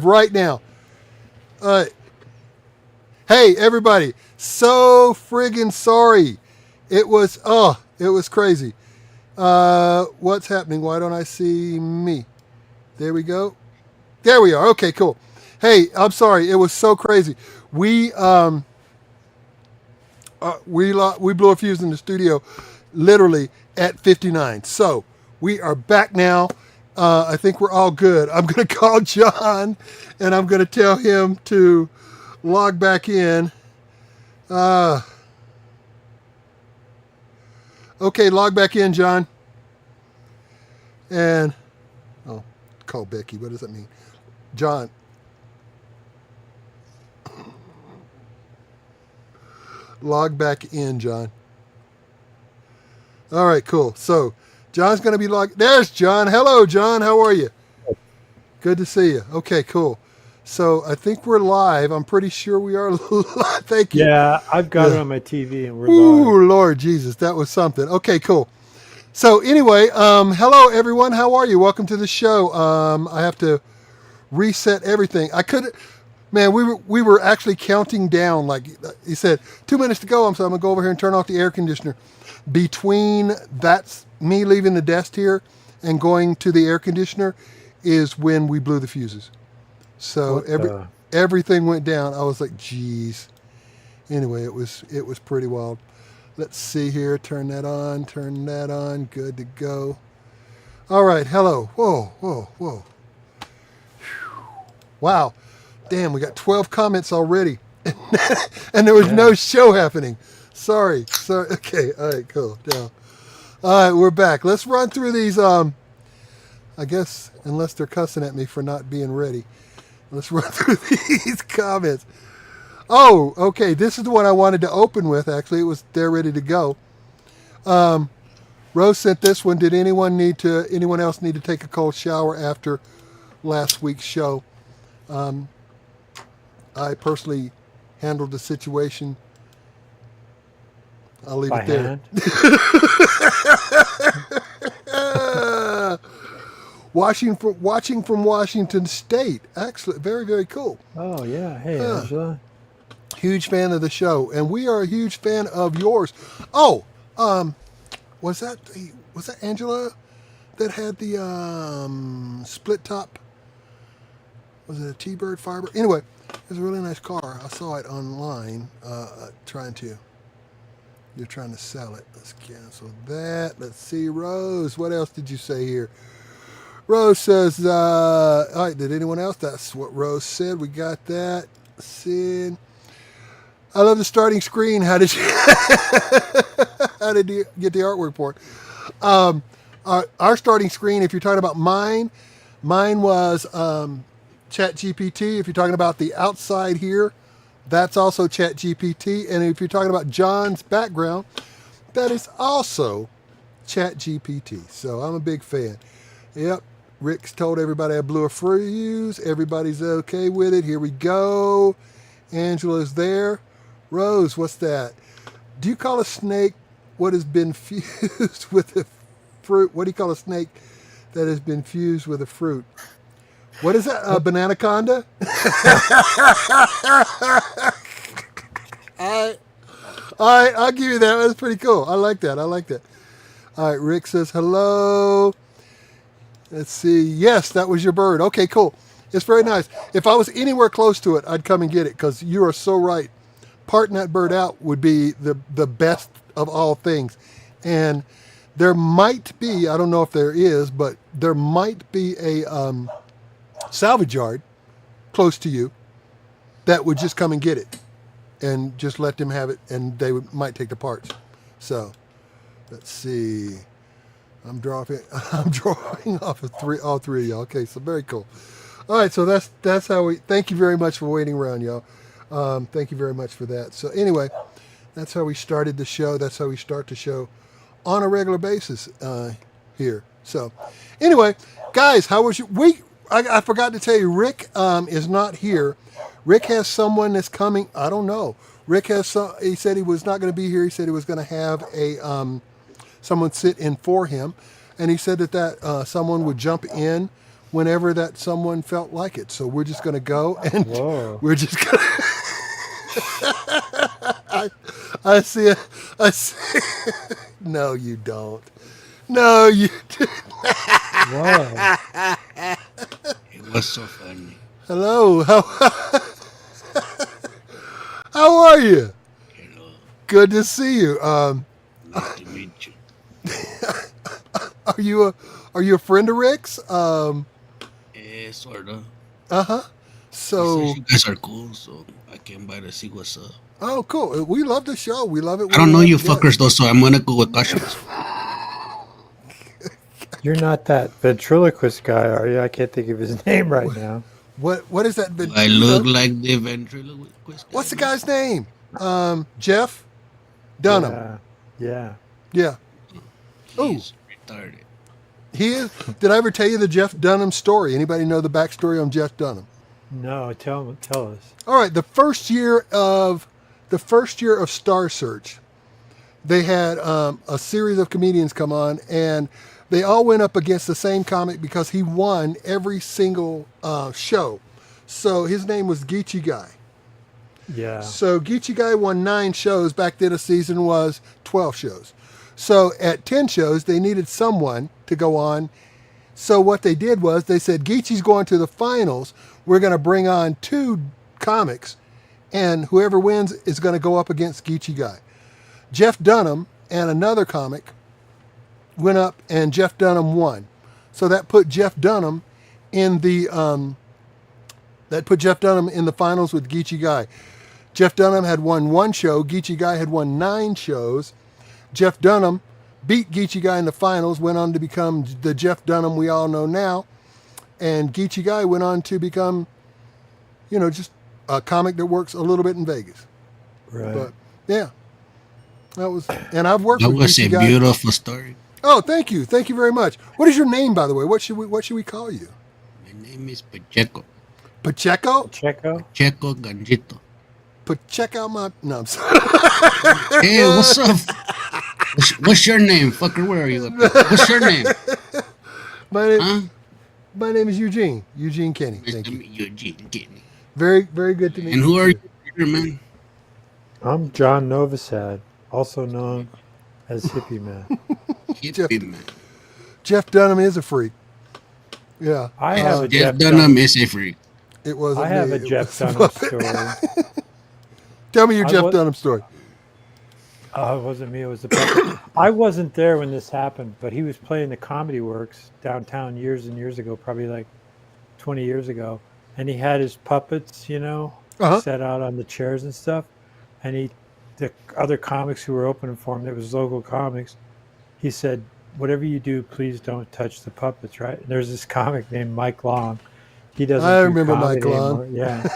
right now. Uh, hey, everybody. So friggin' sorry. It was crazy. What's happening? Why don't I see me? There we go. There we are. Okay, cool. Hey, I'm sorry. It was so crazy. We we blew a fuse in the studio, literally at 59. So we are back now. I think we're all good. I'm gonna call John, and I'm gonna tell him to log back in. Uh, okay, log back in, John. And oh, call Becky. What does that mean? John, log back in, John. All right, cool. So John's going to be logged. There's John. Hello, John. How are you? Good to see you. Okay, cool. So I think we're live. I'm pretty sure we are live. Thank you. Yeah, I've got it Yeah. on my TV and we're live. Ooh, Lord Jesus, that was something. Okay, cool. So anyway, hello everyone. How are you? Welcome to the show. I have to reset everything. I couldn't. Man, we were actually counting down. Like he said, 2 minutes to go. So I'm gonna go over here and turn off the air conditioner. Between that's me leaving the desk here and going to the air conditioner is when we blew the fuses. So What the? everything went down. I was like, geez. Anyway, it was pretty wild. Let's see here. Turn that on. Turn that on. Good to go. All right. Hello. Whoa, whoa, whoa. Wow. Damn, we got 12 comments already. And there was no Yeah. show happening. Sorry. Sorry. Okay. All right, cool. Now, all right, we're back. Let's run through these. I guess, unless they're cussing at me for not being ready. Let's run through these comments. Oh, okay. This is the one I wanted to open with, actually. It was they're ready to go. Rose sent this one. Did anyone else need to take a cold shower after last week's show? I personally handled the situation. I'll leave By it there. hand? Watching from Washington State. Excellent. Very, very cool. Oh, yeah. Hey, Huh. Angela. Huge fan of the show. And we are a huge fan of yours. Oh, was that Angela that had the split top? Was it a T-Bird fiber? Anyway, it was a really nice car. I saw it online. You're trying to sell it. Let's cancel that. Let's see, Rose. What else did you say here? Rose says, all right, did anyone else? That's what Rose said. We got that. Sid. I love the starting screen. How did you how did you get the artwork for it? Our starting screen, if you're talking about mine was Chat GPT. If you're talking about the outside here, that's also Chat GPT. And if you're talking about John's background, that is also Chat GPT. So I'm a big fan. Yep. Rick's told everybody I blew a fuse. Everybody's okay with it. Here we go. Angela's there. Rose, what's that? Do you call a snake what has been fused with a fruit? What do you call a snake that has been fused with a fruit? What is that? A bananaconda? I'll give you that. That's pretty cool. I like that. All right, Rick says hello. Let's see. Yes, that was your bird. Okay, cool. It's very nice. If I was anywhere close to it, I'd come and get it because you are so right. Parting that bird out would be the best of all things. And there might be, I don't know if there is, but there might be a salvage yard close to you that would just come and get it and just let them have it, and might take the parts. So let's see. I'm drawing off of all three of y'all. Okay, so very cool. All right, so that's how we. Thank you very much for waiting around, y'all. Thank you very much for that. So anyway, that's how we started the show. That's how we start the show on a regular basis here. So anyway, guys, how was your week? I forgot to tell you, Rick is not here. Rick has someone that's coming. I don't know. Rick has he said he was not going to be here. He said he was going to have someone sit in for him, and he said that someone would jump in whenever that someone felt like it. So we're just going to go and Whoa. we're just going to. I see it. I see. No, you don't. No, you. Whoa. It was so funny. Hello. How are you? Hello. Good to see you. Nice to meet you. Are you a friend of Rick's? Sorta. Uh-huh. He So, says you guys are cool, so I came by to see what's up. oh, cool. We love the show. We love it. I don't know you fuckers though, so I'm gonna go with caution. You're not that ventriloquist guy, are you? I can't think of his name right now. What is that? I look like the ventriloquist. What's the guy's name? Jeff Dunham. Yeah. Yeah. He's retarded. He is. Did I ever tell you the Jeff Dunham story? Anybody know the backstory on Jeff Dunham? No, tell us. All right, the first year of Star Search, they had a series of comedians come on, and they all went up against the same comic because he won every single show. So his name was Geechee Guy. Yeah. So Geechee Guy won 9 shows. Back then a season was 12 shows. So at 10 shows, they needed someone to go on. So what they did was they said, Geechee's going to the finals. We're going to bring on 2 comics, and whoever wins is going to go up against Geechee Guy. Jeff Dunham and another comic went up, and Jeff Dunham won. So that put Jeff Dunham in the finals with Geechee Guy. Jeff Dunham had won 1 show. Geechee Guy had won 9 shows. Jeff Dunham beat Geechee Guy in the finals, went on to become the Jeff Dunham we all know now. And Geechee Guy went on to become, just a comic that works a little bit in Vegas. Right. But, yeah. And I've worked That with was a Geechee Guy. beautiful story. Oh, thank you. Thank you very much. What is your name, by the way? What should we call you? My name is Pacheco. Pacheco? Pacheco Ganjito. Pacheco my... No, I'm sorry. Hey, what's up? What's your name? Fucker, where are you? What's your name? My name is Eugene. Eugene Kenny. Nice Thank to you. meet you, Eugene Kenny. Very, very good to meet you. And who are you here, man? I'm John Novosad, also known as Hippie Man. Hippie man. Jeff Dunham is a freak. Yeah. I have a Jeff Dunham is a freak. It wasn't I have me. a Jeff Dunham story. Tell me your Jeff Dunham story. It wasn't me. It was the puppet. I wasn't there when this happened, but he was playing the Comedy Works downtown years and years ago, probably like 20 years ago. And he had his puppets, set out on the chairs and stuff. And the other comics who were opening for him, it was local comics, he said, whatever you do, please don't touch the puppets, right? And there's this comic named Mike Long. He doesn't. I remember Mike Long. Anymore. Yeah.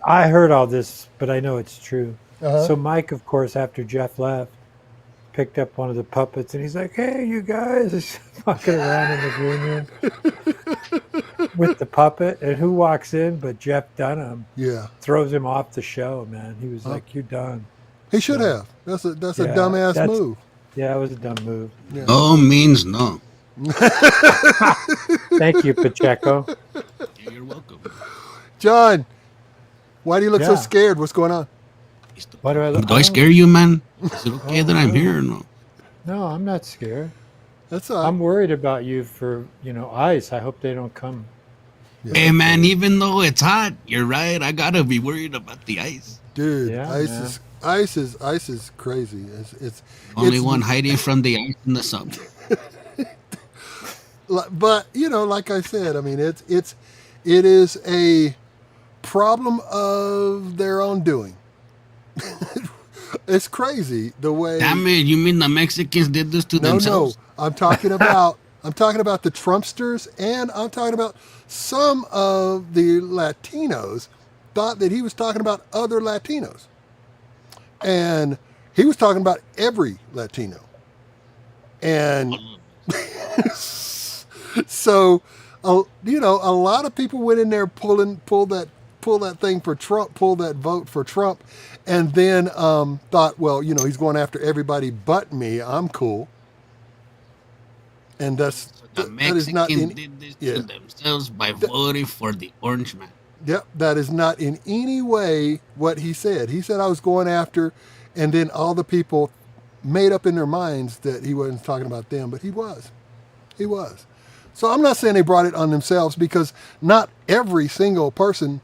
I heard all this, but I know it's true. So Mike, of course, after Jeff left, picked up one of the puppets, and he's like, hey, you guys, he's fucking around in the green room with the puppet. And who walks in but Jeff Dunham? Yeah. Throws him off the show, man. He was like, you're done. He should have. That's a dumbass move. Yeah, it was a dumb move. Yeah. No means no. Thank you, Pacheco. Yeah, you're welcome. John, why do you look so scared? What's going on? Why do I look? Do I scare you, man? Is it okay that I'm here or no? No, I'm not scared. That's all right. I'm worried about you for, ice. I hope they don't come. Yeah. Hey, man, even though it's hot, you're right. I gotta be worried about the ice. Dude, Yeah, ice is crazy. It's Only one hiding from the ice in the sun. But like I said, I mean, it is a problem of their own doing. It's crazy the way. Damn it! You mean the Mexicans did this to themselves? No, I'm talking about the Trumpsters, and I'm talking about some of the Latinos thought that he was talking about other Latinos, and he was talking about every Latino, and so a lot of people went in there pull that thing for Trump, pull that vote for Trump, and then thought, well, he's going after everybody but me. I'm cool. And The that is not Mexicans in did this yeah. to themselves by voting for the orange man. Yep, that is not in any way what he said. He said I was going after, and then all the people made up in their minds that he wasn't talking about them, but he was. He was. So I'm not saying they brought it on themselves because not every single person,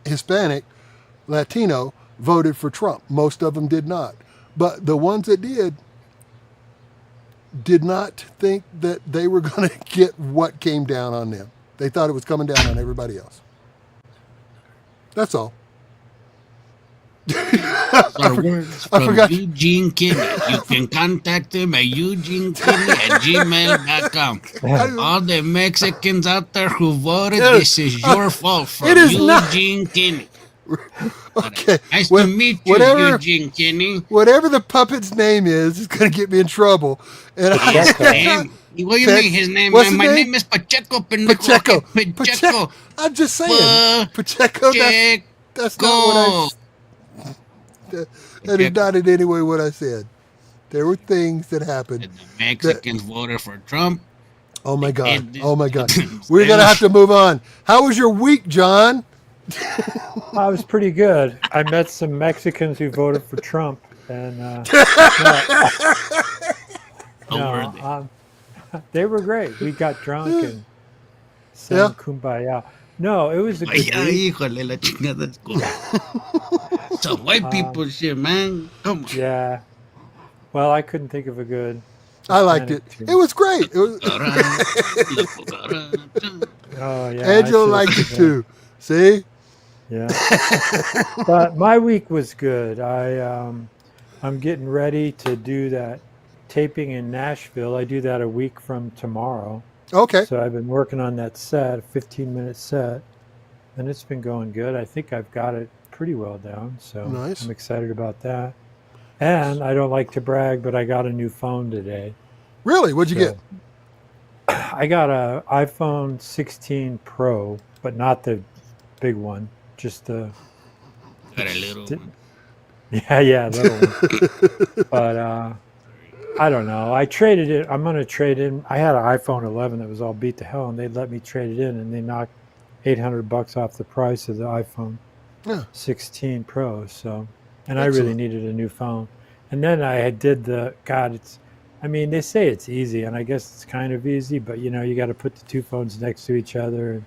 Hispanic, Latino, voted for Trump. Most of them did not. But the ones that did not think that they were going to get what came down on them. They thought it was coming down on everybody else. That's all. Our words I from forgot. Eugene Kenny. You can contact him at eugenekenny@gmail.com. All the Mexicans out there who voted, this is your fault from It is not. Eugene Kenny. Okay. Nice to meet you, Eugene Kenny. Whatever the puppet's name is going to get me in trouble. And His name. What do you mean his name? What's My his name is Pacheco. Pacheco. Okay, Pacheco. I'm just saying. Pacheco. That's not what I. That is not in any way what I said. There were things that happened. The Mexicans voted for Trump. Oh my God. They Oh my did God. this We're going to have to move on. How was your week, John? I was pretty good. I met some Mexicans who voted for Trump, and they were great. We got drunk and sang Kumbaya. No, it was a good week. Híjole, la chingada. Some white people shit, man. Come on. Yeah. Well, I couldn't think of a good. I liked it. It was great. It was. Oh yeah. Angela liked it too. See? Yeah. But my week was good. I'm getting ready to do that taping in Nashville. I do that a week from tomorrow. Okay. So I've been working on that set, a 15-minute set, and it's been going good. I think I've got it pretty well down. So nice. I'm excited about that. And I don't like to brag, but I got a new phone today. Really? What'd you get? I got a iPhone 16 Pro, but not the big one. Just the. Got a little one. Yeah, little one. But I don't know. I traded it. I'm going to trade in. I had an iPhone 11 that was all beat to hell, and they let me trade it in, and they knocked $800 off the price of the iPhone 16 Pro. So, and I really needed a new phone. And then I did they say it's easy, and I guess it's kind of easy, but you got to put the two phones next to each other and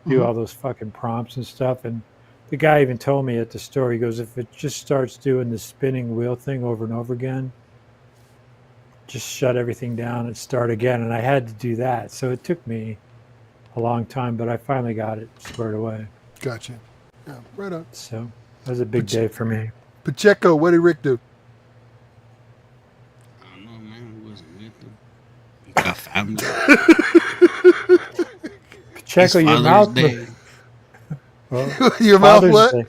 do all those fucking prompts and stuff. And the guy even told me at the store, he goes, if it just starts doing the spinning wheel thing over and over again, just shut everything down and start again. And I had to do that. So it took me a long time, but I finally got it squared away. Gotcha. Yeah, right on. So that was a big day for me. Pacheco, what did Rick do? I don't know, man. Who wasn't with him? You got family. Pacheco, your mouth. Your mouth what? Day.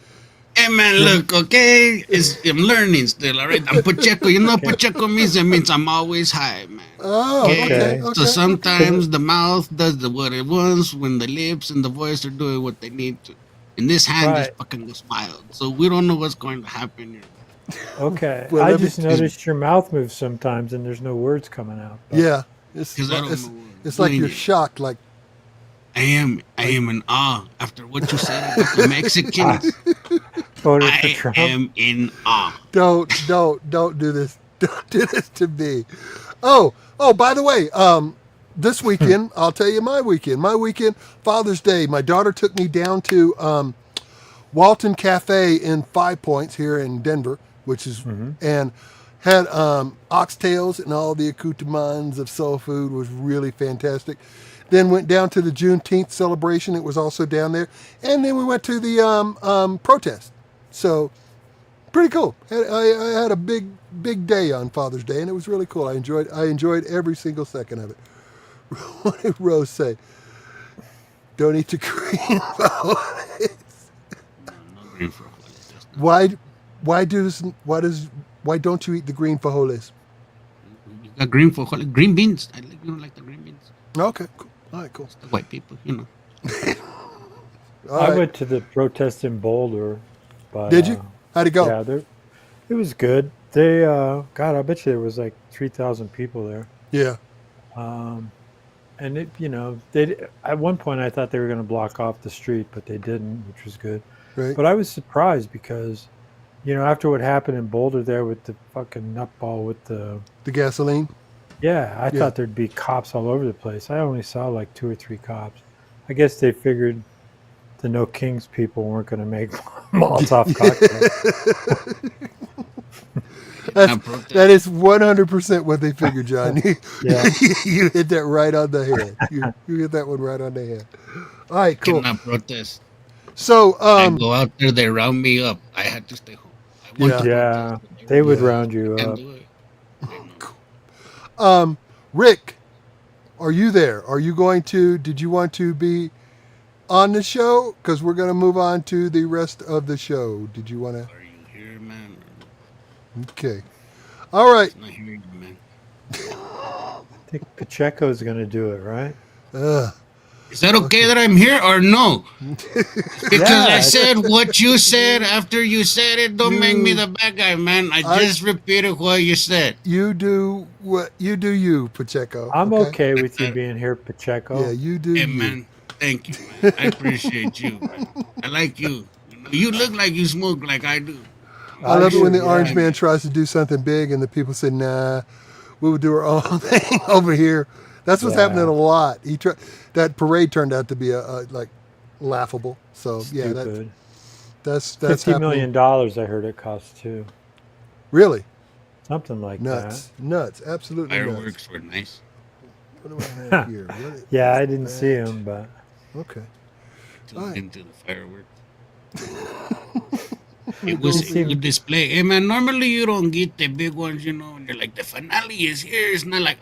Hey, man, look, okay? I'm learning still, all right? I'm Pacheco. You know what Pacheco means? It means I'm always high, man. Oh, okay. So sometimes the mouth does what it wants when the lips and the voice are doing what they need to. And this hand just fucking goes wild. So we don't know what's going to happen here. Okay. Well, I just noticed your mouth moves sometimes and there's no words coming out. But. Yeah. It's like you're shocked, like. I am in awe after what you said about the Mexicans. I am in awe. Don't do this. Don't do this to me. Oh, by the way, this weekend, I'll tell you my weekend. My weekend, Father's Day, my daughter took me down to Walton Cafe in 5 Points here in Denver, which is, and had oxtails and all the accoutrements of soul food. Was really fantastic. Then went down to the Juneteenth celebration. It was also down there. And then we went to the protest. So pretty cool. I had a big day on Father's Day, and it was really cool. I enjoyed every single second of it. What did Rose say? Don't eat the green frijoles. No green frijoles. Why don't you eat the green frijoles? You got green frijoles, green beans. You don't like the green beans. Okay, cool. All right, cool. It's the white people, I went to the protest in Boulder. But, did you? How'd it go? Yeah, it was good. They, God, I bet you there was like 3,000 people there. Yeah. And it, they at one point I thought they were going to block off the street, but they didn't, which was good. Right. But I was surprised because, after what happened in Boulder there with the fucking nutball with the gasoline. Yeah, I thought there'd be cops all over the place. I only saw like 2 or 3 cops. I guess they figured the No Kings people weren't going to make Molotov cocktails. That is 100% what they figured, John. Yeah. You hit that right on the head. You hit that one right on the head. All right, cool. Cannot protest. So, I go out there, they round me up. I had to stay home. I want to protest, they would round you can't up. do it. Rick, are you there? Did you want to be on the show? Because we're going to move on to the rest of the show. Did you want to? Are you here, man? Okay. All right. I'm not hearing you, man. I think Pacheco's going to do it, right? Is that okay that I'm here or no? Because I said what you said after you said it. Don't make me the bad guy, man. I just repeated what you said. You do what you do, Pacheco. I'm okay with you being here, Pacheco. Yeah, you do. Hey, man. Thank you, man. I appreciate you, man. I like you. You look like you smoke like I do. I love it when the orange man tries to do something big and the people say, nah, we would do our own thing over here. That's what's happening a lot. That parade turned out to be like laughable. So Stupid. that's $50 million. I heard it cost too. Really? Something like nuts. Absolutely Fireworks were nice. What do I have here? Yeah, I didn't see them, but okay. Into the fireworks. It was a good display. Hey, man, normally you don't get the big ones, and they're like, the finale is here. It's not like,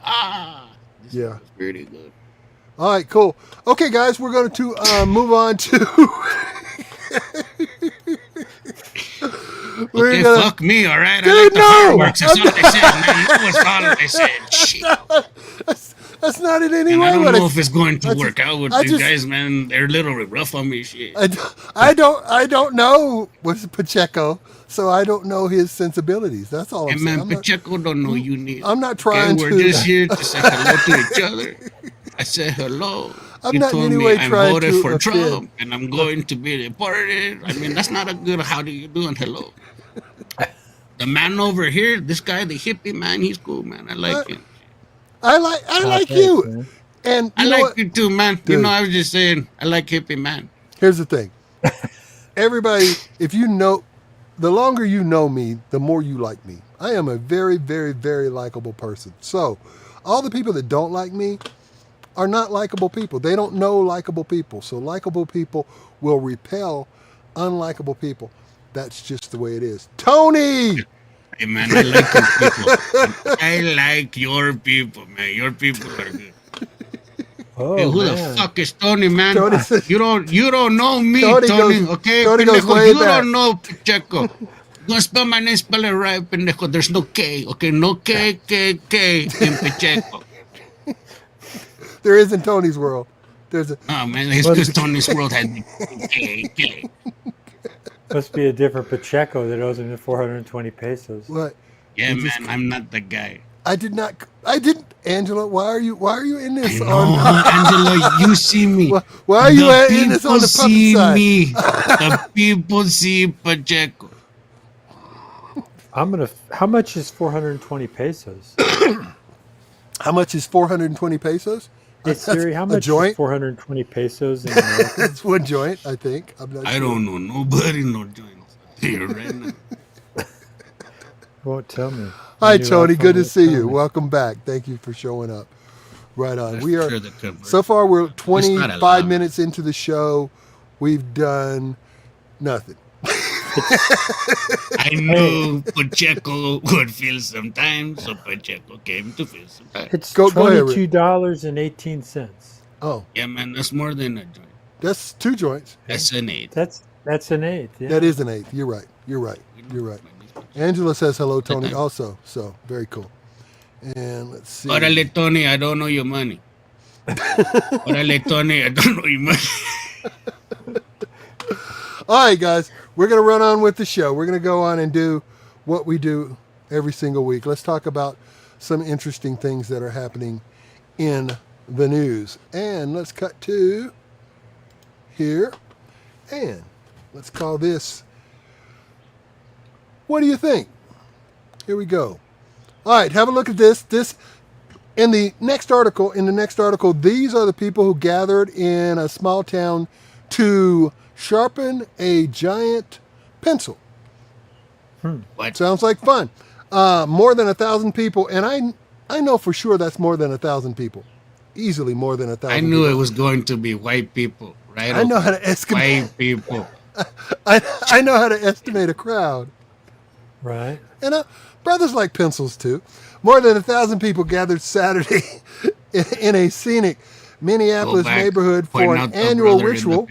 this is pretty good. All right, cool. Okay, guys, we're going to move on to... Fuck me, all right? Dude, I like the fireworks. That's all they said, man. That was all they said. Shit. That's not in any And way. I don't know if it's going to work out with these guys, man. They're a little rough on me, shit. I don't know what's Pacheco, so I don't know his sensibilities. That's all I'm saying. Man, Pacheco don't know you need. I'm not trying to. We're just here to say hello to each other. I said hello. I'm not in any way trying to I voted for offend. Trump, and I'm going to be deported. I mean, that's not a good how do you do and hello. The man over here, this guy, the hippie man, he's cool, man. I like him. I like you. Man. And I like you too, man. Dude. I was just saying, I like hippie man. Here's the thing. Everybody, if you know, the longer you know me, the more you like me. I am a very, very, very likable person. So all the people that don't like me are not likable people. They don't know likable people. So likable people will repel unlikable people. That's just the way it is. Tony! Hey, man, I like your people. I like your people, man. Your people are good. Oh, hey, who the fuck is Tony, man? Tony says, you don't know me, Tony Tony, goes, okay? Tony pendejo, goes way you back. Don't know Pacheco. You gonna spell my name, spell it right, pendejo. There's no K, okay? No K in Pacheco. There is in Tony's world. There's a. Oh, man, it's because Tony's world has K. Must be a different Pacheco that owes him the 420 pesos. What? Yeah, man, I'm not the guy. I didn't. Angela, why are you in this? Angela, you see me. Why are you in this on the puppet side? Me. The people see Pacheco. How much is 420 pesos? How much is 420 pesos? Hey Siri, how much is 420 pesos in America? That's one joint, I think. I don't know. Nobody no joints here right now. Won't tell me. Hi, Tony. Good to see you. Welcome back. Thank you for showing up. Right on. We are so far. We're 25 minutes into the show. We've done nothing. I knew Pacheco would feel sometimes, so Pacheco came to feel sometimes. It's $22.18. Oh, yeah, man, that's more than a joint. That's 2 joints. That's an 8. That's an 8. Yeah. That is an 8. You're right. Angela says hello, Tony. Also, so very cool. And let's see. Orale, Tony, I don't know your money. Orale, Tony, I don't know your money. All right, guys, we're going to run on with the show. We're going to go on and do what we do every single week. Let's talk about some interesting things that are happening in the news. And let's cut to here. And let's call this, what do you think? Here we go. All right, have a look at this. In the next article, these are the people who gathered in a small town to sharpen a giant pencil. What? Sounds like fun. More than 1,000 people, and I know for sure that's more than 1,000 people. Easily more than 1,000. I knew people. it was going to be white people, right? I know how to estimate. White people. I know how to estimate a crowd. Right. And brothers like pencils too. More than 1,000 people gathered Saturday in a scenic Minneapolis neighborhood for an annual ritual,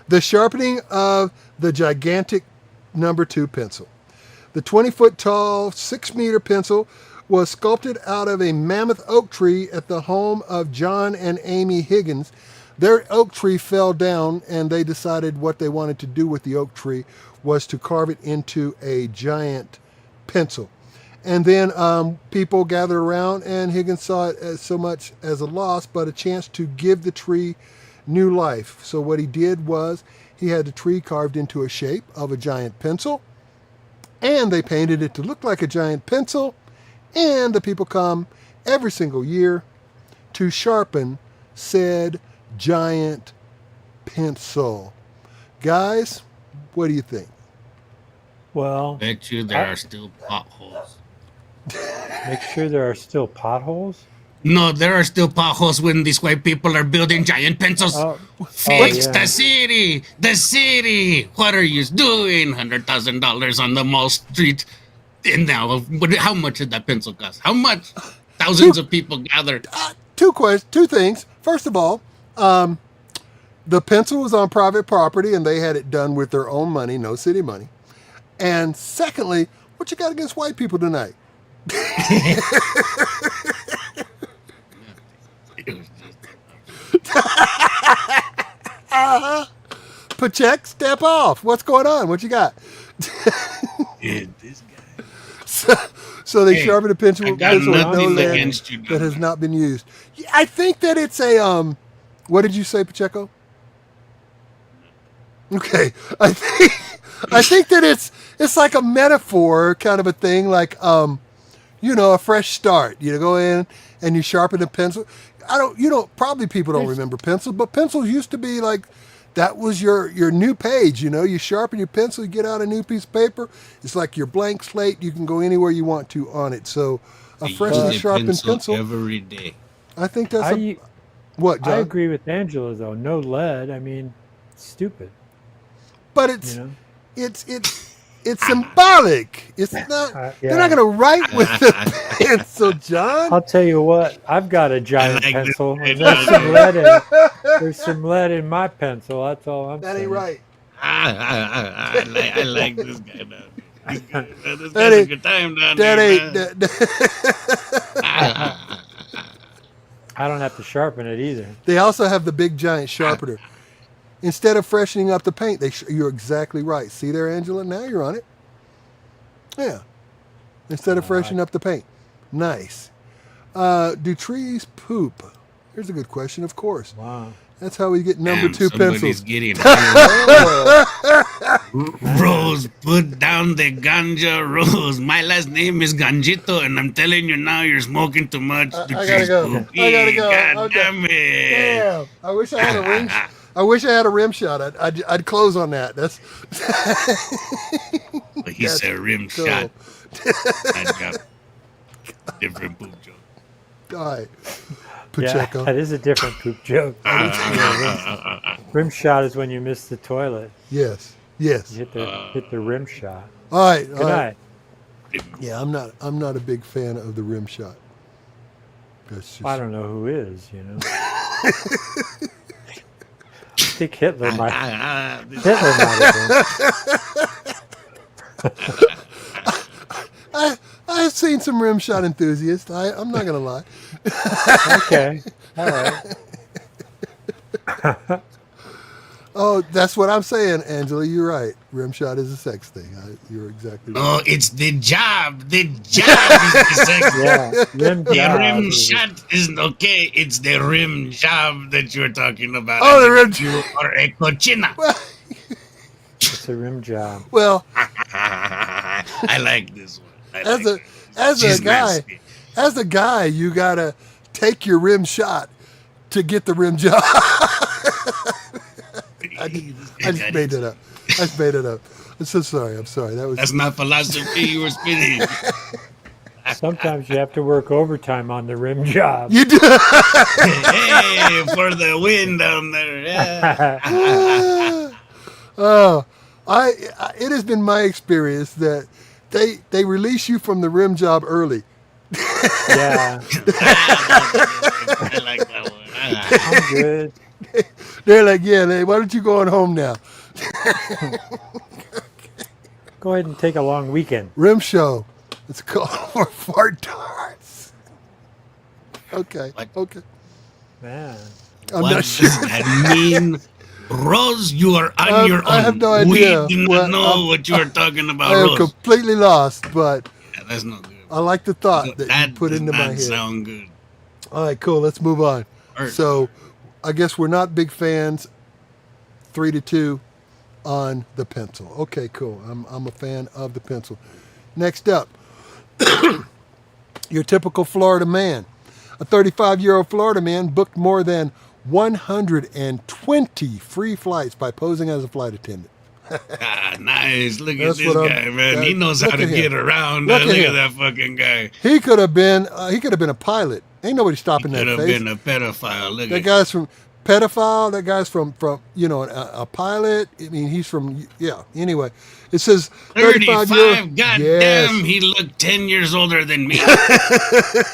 the sharpening of the gigantic number 2 pencil. The 20-foot tall, 6-meter pencil was sculpted out of a mammoth oak tree at the home of John and Amy Higgins. Their oak tree fell down, and they decided what they wanted to do with the oak tree was to carve it into a giant pencil. And then people gathered around, and Higgins saw it as so much as a loss, but a chance to give the tree new life. So what he did was he had the tree carved into a shape of a giant pencil, and they painted it to look like a giant pencil, and the people come every single year to sharpen said giant pencil. Guys, what do you think? Well, Bet you there are still potholes. make sure there are still potholes. No, there are still potholes when these white people are building giant pencils. Fix yeah. the city! The city! What are you doing? $100,000 on the Mall Street. And now, how much did that pencil cost? How much? Thousands of people gathered. Two things. First of all, the pencil was on private property, and they had it done with their own money, no city money. And secondly, what you got against white people tonight? Pachek, step off. What's going on? What you got? Yeah, this guy. So they sharpened a pencil I with got no nothing lead against you, that has not been used. Yeah, I think that it's a what did you say, Pacheco? Okay, I think that it's like a metaphor kind of a thing, like a fresh start. You go in and you sharpen a pencil. Probably people don't remember pencils, but pencils used to be like, that was your new page. You sharpen your pencil, you get out a new piece of paper. It's like your blank slate. You can go anywhere you want to on it. So a freshly sharpened pencil every day. I think that's what, John? I agree with Angela though. No lead. I mean, stupid. But it's symbolic. It's not. They're not going to write with the pencil, John. I'll tell you what. I've got a giant like pencil. this. There's some lead in my pencil. That's all I'm saying. That ain't right. I like this guy now. This guy's a good time down there. I don't have to sharpen it either. They also have the big giant sharpener. Instead of freshening up the paint, you're exactly right. See there, Angela? Now you're on it. Yeah. Instead of freshening up the paint. Nice. Do trees poop? Here's a good question, of course. Wow. That's how we get number 2 somebody's pencils. Getting Rose, put down the ganja, Rose. My last name is Ganjito, and I'm telling you now, you're smoking too much. I gotta go. God damn it. Damn. I wish I had a ring. I wish I had a rim shot. I'd close on that. That's. He said rim cool. shot. I got different poop joke. All right. Pacheco. Yeah, that is a different poop joke. Rim shot is when you miss the toilet. Yes. You hit the rim shot. All right. Good night. Yeah, I'm not a big fan of the rim shot. That's just... I don't know who is. I think Hitler might have been. I've seen some rim shot enthusiasts. I'm not gonna lie. Okay. All right. Oh, that's what I'm saying, Angela. You're right. Rim shot is a sex thing. You're exactly right. No, it's the job. The job is the sex. Yeah, rim The job rim is- shot is okay. It's the rim job that you're talking about. Oh, the And rim You are a cochina. It's a rim job. Well, I like this one. I as like a as She's a guy, nasty. as a guy, you gotta take your rim shot to get the rim job. I just made it up. I just made it up. I'm so sorry. I'm sorry. That was That's not philosophy you were spitting. Sometimes you have to work overtime on the rim job. you do. Hey, for the win down there. Yeah. Oh, it has been my experience that they release you from the rim job early. Yeah, I like that one. I'm good. They're like, yeah, why don't you go on home now? Go ahead and take a long weekend. Rim show. It's called for fart darts. Okay. What? Okay. Man, I'm What not sure. does that mean? Rose, you are on your own. I have no idea. We do Well, not know what you are talking about, I am Rose. completely lost, but Yeah, that's not good. I like the thought that you put does into my not head. sound good. All right, cool. Let's move on. All right. So, I guess we're not big fans. 3-2 on the pencil. Okay, cool. I'm a fan of the pencil. Next up, your typical Florida man. A 35-year-old Florida man booked more than 120 free flights by posing as a flight attendant. Ah, nice. Look That's at this what guy, man. He knows look how to at him. get around. Look Look, at at him. that fucking guy. He could have been a pilot. Ain't nobody stopping Could that have face. been a pedophile. Look That at guy's from pedophile. That guy's from a pilot. I mean, he's from Anyway, it says 35. 35-year-old. Goddamn, he looked 10 years older than me.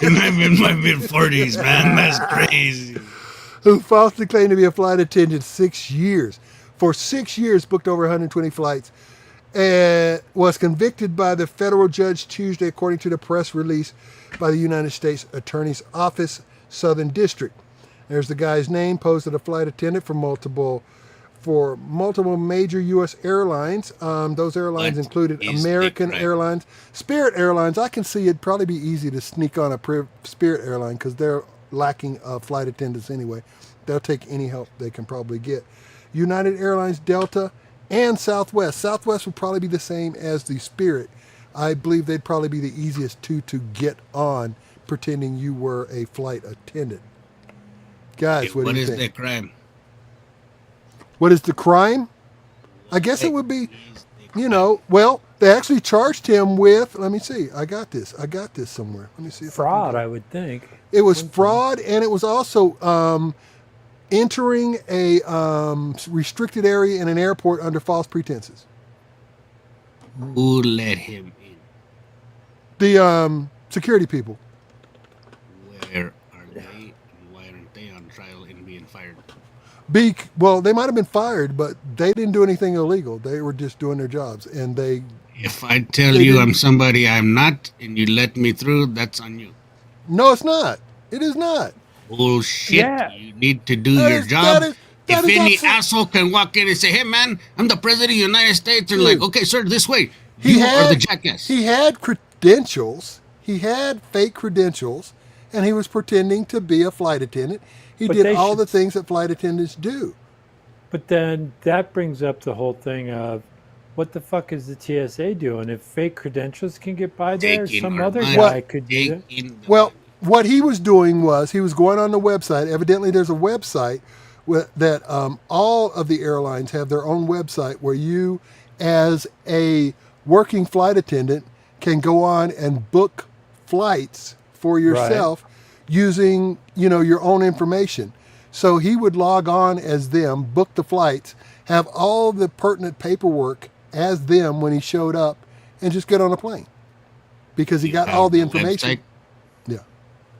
And I'm in my mid 40s, man. That's crazy. Who falsely claimed to be a flight attendant 6 years. For 6 years, booked over 120 flights, and was convicted by the federal judge Tuesday, according to the press release by the United States Attorney's Office, Southern District. There's the guy's name, posed as a flight attendant for multiple major U.S. airlines. Those airlines What included is American the crime? Airlines, Spirit Airlines. I can see it'd probably be easy to sneak on a Spirit airline because they're lacking flight attendants anyway. They'll take any help they can probably get. United Airlines, Delta, and Southwest. Southwest would probably be the same as the Spirit. I believe they'd probably be the easiest two to get on, pretending you were a flight attendant. Guys, what do What you is think? the crime? What is the crime? I guess it would be, well, they actually charged him with, let me see, I got this somewhere. Let me see. fraud, I would think. It was fraud, and it was also entering a restricted area in an airport under false pretenses. Who let him in? The security people. Where are they? And why aren't they on trial and being fired? Well, they might have been fired, but they didn't do anything illegal. They were just doing their jobs, and they. If I tell They you didn't- I'm somebody I'm not and you let me through, that's on you. No, it's not. It is not. Bullshit. Yeah. You need to do That your is- job. that If is any absolute- asshole can walk in and say, hey, man, I'm the president of the United States, and Dude. like, okay, sir, this way. He You had are the jackass. He had credentials. He had fake credentials, and he was pretending to be a flight attendant. He But did they all should- the things that flight attendants do. But then that brings up the whole thing of what the fuck is the TSA doing? If fake credentials can get by there, Taking some our other money. guy could do that. Taking the Well, money. what he was doing was he was going on the website. Evidently, there's a website that all of the airlines have their own website where you, as a working flight attendant, can go on and book flights for yourself using your own information. So he would log on as them, book the flights, have all the pertinent paperwork as them when he showed up, and just get on a plane because he You got have all the the information. website? Yeah.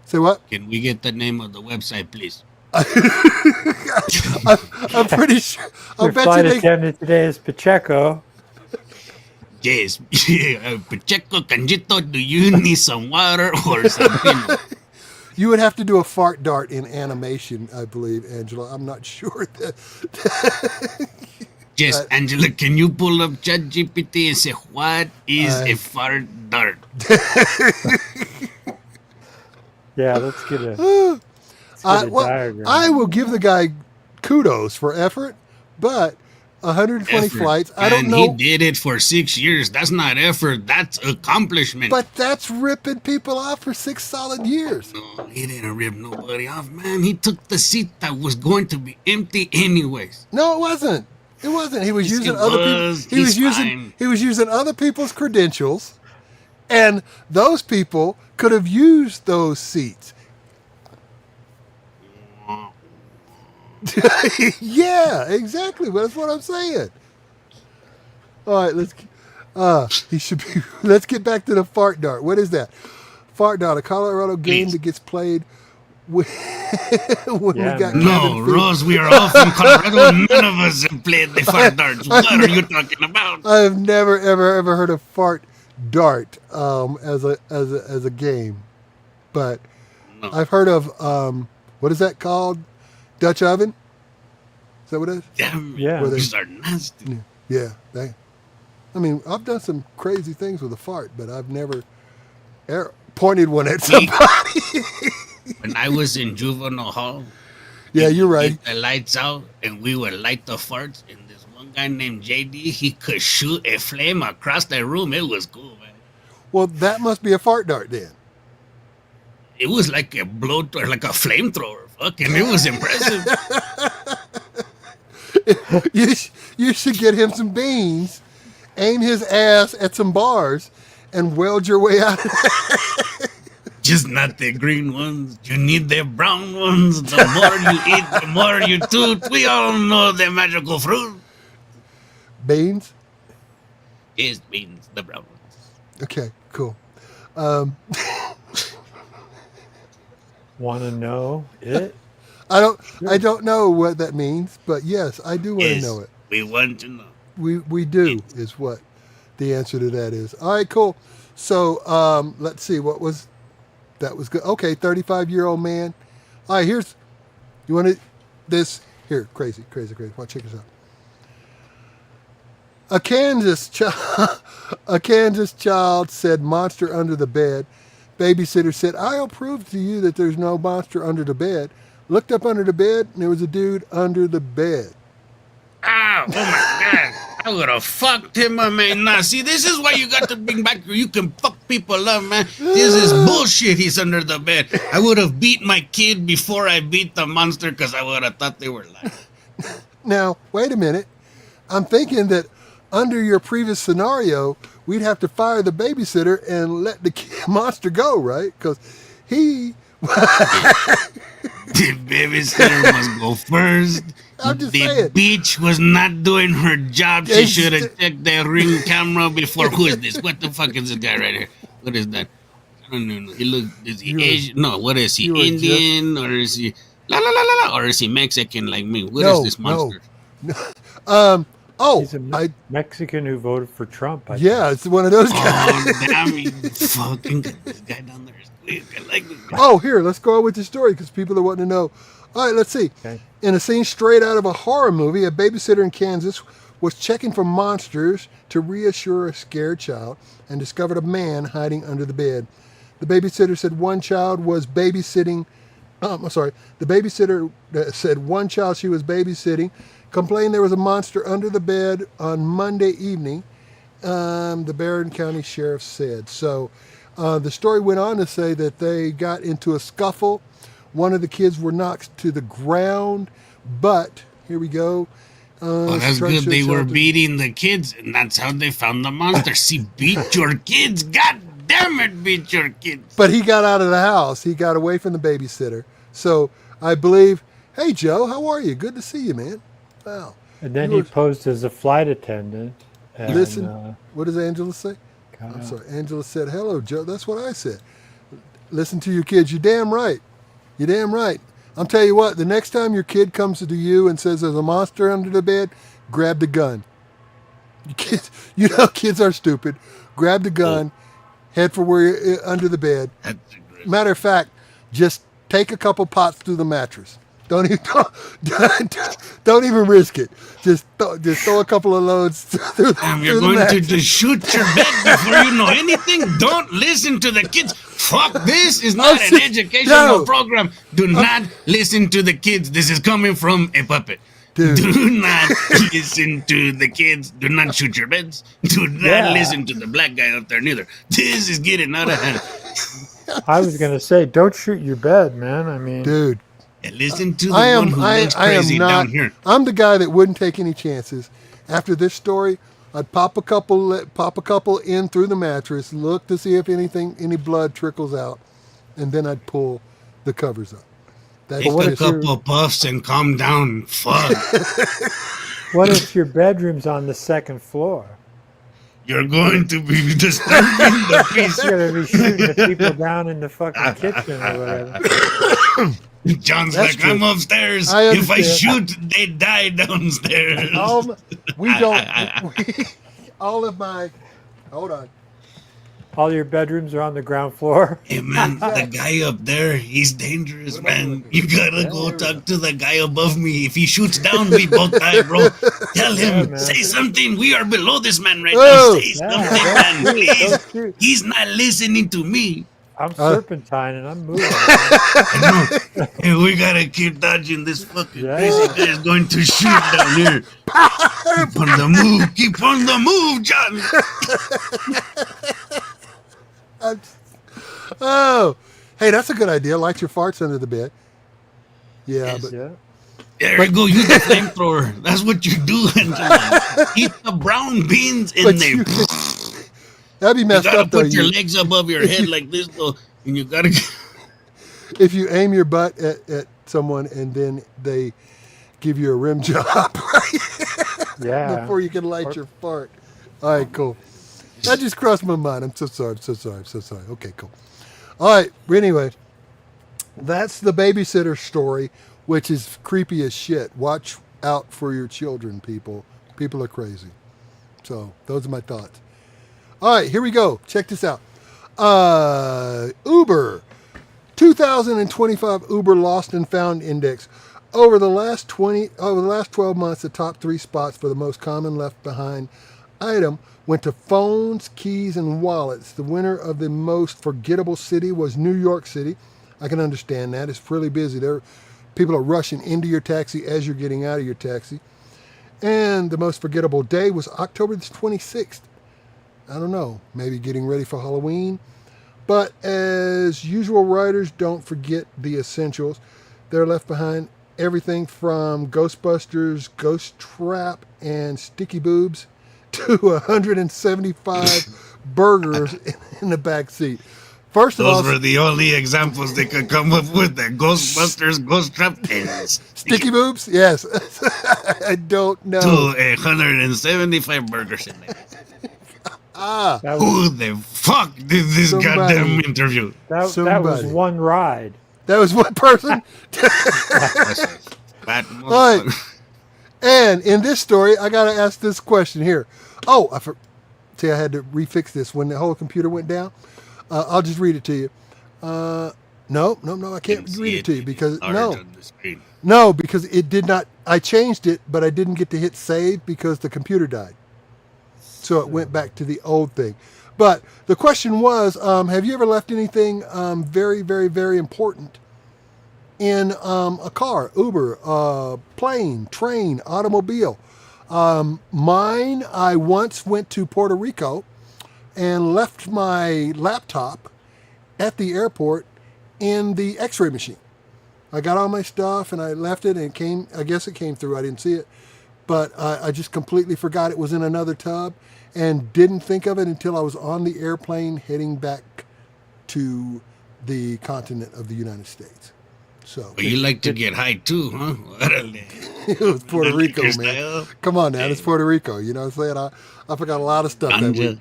Say what? Can we get the name of the website, please? I'm pretty sure. I'll Your bet flight you they. attendant today is Pacheco. Yes. Pacheco, Canjito, do you need some water or something? You would have to do a fart dart in animation, I believe, Angela. I'm not sure that. Yes, Angela, can you pull up ChatGPT and say, what is a fart dart? Yeah, let's get a diagram. I will give the guy kudos for effort, but 120 flights. I don't know. He did it for 6 years. That's not effort. That's accomplishment. But that's ripping people off for 6 solid years. No, he didn't rip nobody off, man. He took the seat that was going to be empty anyways. No, it wasn't. It wasn't. He was Yes, using it other was. people. He's He was using other people's credentials, and those people could have used those seats. Yeah, exactly. That's what I'm saying. All right, he should be. Let's get back to the fart dart. What is that? Fart dart, a Colorado game that gets played when we got no, Rose, we are all from Colorado. None of us have played the fart darts. What are you talking about? I've never ever heard of fart dart as a game, but no. I've heard of what is that called? Dutch oven? Is that what it is? Yeah. These are nasty. Yeah. I mean, I've done some crazy things with a fart, but I've never pointed one at somebody. When I was in juvenile hall, yeah, you're right. The lights out, and we would light the farts. And this one guy named JD, he could shoot a flame across the room. It was cool, man. Well, that must be a fart dart then. It was like a or like a flamethrower. Fucking, it was impressive. You should get him some beans, aim his ass at some bars, and weld your way out of that. Just not the green ones. You need the brown ones. The more you eat, the more you toot. We all know the magical fruit. Beans? Yes, beans, the brown ones. Okay, cool. Want to know it? I don't know what that means, but yes, I do want to know it. We want to know. We do is what the answer to that is. All right, cool. So let's see that was good. Okay, 35-year-old man. All right, you want this here? Crazy. Watch, check this out. A Kansas child said monster under the bed. Babysitter said, I'll prove to you that there's no monster under the bed. Looked up under the bed, and there was a dude under the bed. Oh my God. I would have fucked him up, man. Nah, see, this is why you got to bring back, you can fuck people up, man. This is bullshit. He's under the bed. I would have beat my kid before I beat the monster because I would have thought they were lying. Now, wait a minute. I'm thinking that under your previous scenario, we'd have to fire the babysitter and let the monster go, right? Because he... The babysitter must go first. I'm just saying. The bitch was not doing her job. She should have checked the ring camera before. Who is this? What the fuck is this guy right here? What is that? I don't even know. Is he Asian? No, what is he? Indian? Or is he la la la la? Or is he Mexican like me? What is this monster? No. He's a Mexican who voted for Trump. I think. It's one of those guys. Oh, damn you fucking this guy down there is weird. I like this guy. Oh, here, let's go on with the story because people are wanting to know. All right, let's see. Okay. In a scene straight out of a horror movie, a babysitter in Kansas was checking for monsters to reassure a scared child and discovered a man hiding under the bed. The babysitter said one child was babysitting. The babysitter said one child she was babysitting complained there was a monster under the bed on Monday evening, the Barron County Sheriff said. So the story went on to say that they got into a scuffle. One of the kids were knocked to the ground, but here we go. Well, that's good. They were beating the kids, and that's how they found the monster. See, beat your kids. God damn it, beat your kids. But he got out of the house. He got away from the babysitter. So I believe, hey, Joe, how are you? Good to see you, man. Wow. And then he posed as a flight attendant. And, listen, what does Angela say? I'm sorry. Angela said, hello, Joe. That's what I said. Listen to your kids. You're damn right. You're damn right. I'm telling you what, the next time your kid comes to you and says there's a monster under the bed, grab the gun. Kids, kids are stupid. Grab the gun, head for where you're under the bed. Matter of fact, just take a couple pots through the mattress. Don't even don't even risk it. Just throw a couple of loads through the You're through the going to mattress. just shoot your bed before you know anything. Don't listen to the kids. Fuck, this is not an educational program. Do not listen to the kids. This is coming from a puppet. Dude. Do not listen to the kids. Do not shoot your beds. Do not listen to the black guy up there neither. This is getting out of hand. I was going to say, don't shoot your bed, man. I mean, Dude. Listen to the one who looks crazy down here. I'm the guy that wouldn't take any chances. After this story, I'd pop a couple in through the mattress, look to see if any blood trickles out, and then I'd pull the covers up. Take a couple of puffs and calm down. Fuck. What if your bedroom's on the second floor? You're going to be disturbing the peace. You're going to be shooting the people down in the fucking kitchen or whatever. John's like, I'm upstairs. If I shoot, they die downstairs. Hold on. All your bedrooms are on the ground floor. Hey, man, the guy up there, he's dangerous, man. You gotta go talk to the guy above me. If he shoots down, we both die, bro. Tell him, say something. We are below this man right now. Say something, man, please. He's not listening to me. I'm serpentine and I'm moving. Hey, we gotta keep dodging this fucking crazy guy is going to shoot down here. Keep on the move. Keep on the move, John. Oh, hey, that's a good idea. Light your farts under the bed. Yeah, but there you go. Use the flamethrower. That's what you do, Angela. Eat the brown beans in there. That'd be messed up, though. You gotta put your legs above your head like this, though, and you gotta. If you aim your butt at someone and then they give you a rim job, right? Yeah. Before you can light your fart. All right, cool. That just crossed my mind. I'm so sorry. Okay, cool. All right. Anyway, that's the babysitter story, which is creepy as shit. Watch out for your children, people. People are crazy. So those are my thoughts. All right, here we go. Check this out. Uber. 2025 Uber Lost and Found Index. Over the last 12 months, the top 3 spots for the most common left behind item went to phones, keys, and wallets. The winner of the most forgettable city was New York City. I can understand that. It's really busy. People are rushing into your taxi as you're getting out of your taxi. And the most forgettable day was October the 26th. I don't know, maybe getting ready for Halloween. But as usual, riders don't forget the essentials. They're left behind everything from Ghostbusters, Ghost Trap, and Sticky Boobs to 175 burgers in the back seat. First of all, those were the only examples they could come up with. The Ghostbusters, Ghost Trap, and Sticky Boobs. Yes, I don't know. To 175 burgers in there. Who the fuck did this goddamn interview? That was one ride. That was one person? All right. And in this story, I got to ask this question here. Oh, I had to refix this when the whole computer went down. I'll just read it to you. No, I can't read it to you because no, because it did not. I changed it, but I didn't get to hit save because the computer died. So it went back to the old thing. But the question was, have you ever left anything very, very, very important in a car, Uber, plane, train, automobile? Mine, I once went to Puerto Rico and left my laptop at the airport in the x-ray machine. I got all my stuff and I left it and it came, I guess it came through. I didn't see it. But I just completely forgot it was in another tub and didn't think of it until I was on the airplane heading back to the continent of the United States. So well, you like to get high too, huh? It was Puerto Rico, man. Come on now, it's Puerto Rico. You know what I'm saying? I forgot a lot of stuff that week.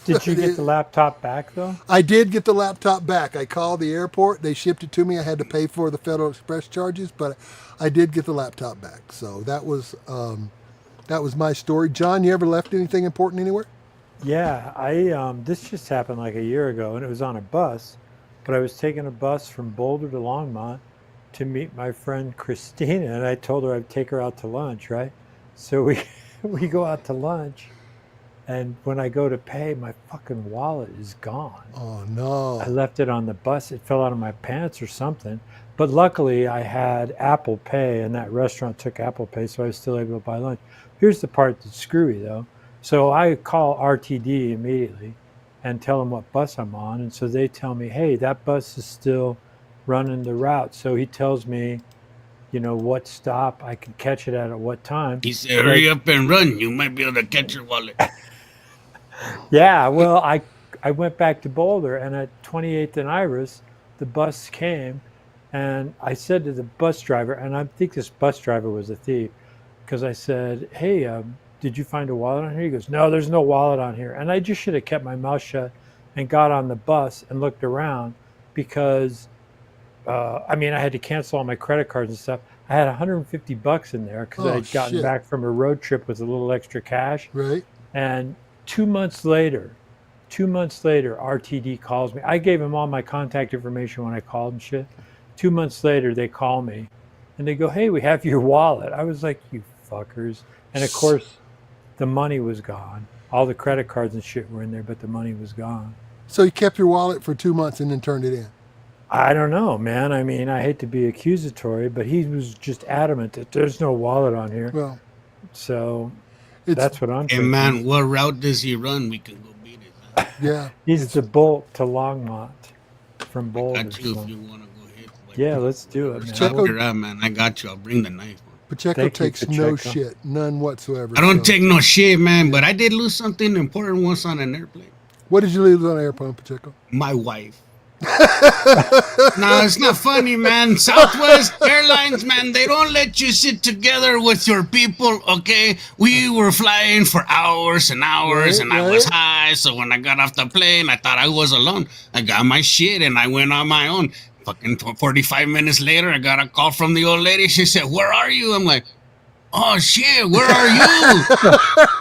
Did you get the laptop back, though? I did get the laptop back. I called the airport. They shipped it to me. I had to pay for the Federal Express charges, but I did get the laptop back. So that was my story. John, you ever left anything important anywhere? Yeah, this just happened like a year ago, and it was on a bus. but I was taking a bus from Boulder to Longmont to meet my friend Christina, and I told her I'd take her out to lunch, right? So we go out to lunch, and when I go to pay, my fucking wallet is gone. Oh no! I left it on the bus. It fell out of my pants or something. But luckily, I had Apple Pay, and that restaurant took Apple Pay, so I was still able to buy lunch. Here's the part that's screwy, though. So I call RTD immediately and tell them what bus I'm on, and so they tell me, hey, that bus is still running the route. So he tells me, what stop I can catch it at what time. He said, hurry up and run. You might be able to catch your wallet. Yeah, well, I went back to Boulder, and at 28th and Iris, the bus came, and I said to the bus driver, and I think this bus driver was a thief, because I said, hey, did you find a wallet on here? He goes, no, there's no wallet on here. And I just should have kept my mouth shut and got on the bus and looked around, because, I had to cancel all my credit cards and stuff. I had $150 in there because I had gotten back from a road trip with a little extra cash. Right. And 2 months later, RTD calls me. I gave him all my contact information when I called and shit. 2 months later, they call me, and they go, hey, we have your wallet. I was like, you fuckers. And, of course, the money was gone. All the credit cards and shit were in there, but the money was gone. So you kept your wallet for 2 months and then turned it in? I don't know, man. I hate to be accusatory, but he was just adamant that there's no wallet on here. Well, so that's what I'm Hey, thinking. man, what route does he run? We can go beat it. yeah. He's the Bolt to Longmont from Boulder. I got you if you want to go hit. Yeah, let's do it, man. Check her out, man. I got you. I'll bring the knife. Pacheco takes no shit, none whatsoever. I don't take no shit, man, but I did lose something important once on an airplane. What did you lose on an airplane, Pacheco? My wife. No, it's not funny, man. Southwest Airlines, man, they don't let you sit together with your people, okay? We were flying for hours and hours, and I was high, so when I got off the plane, I thought I was alone. I got my shit, and I went on my own. Fucking 45 minutes later, I got a call from the old lady. She said, where are you? I'm like, oh, shit, where are you?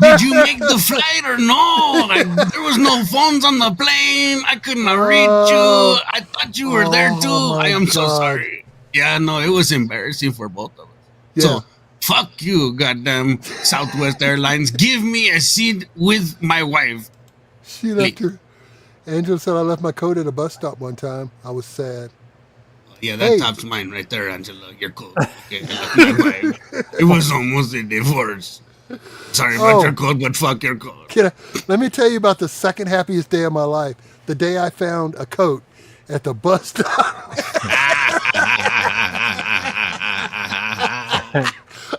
Did you make the flight or no? There was no phones on the plane. I couldn't reach you. I thought you were there, too. I am so sorry. Yeah, no, it was embarrassing for both of us. Yeah. So, fuck you, goddamn Southwest Airlines. Give me a seat with my wife. She left her. Angela said, I left my coat at a bus stop one time. I was sad. Yeah, that top's mine right there, Angela. Your coat. Okay, my wife. It was almost a divorce. Sorry about your coat, but fuck your coat. Let me tell you about the second happiest day of my life. The day I found a coat at the bus stop.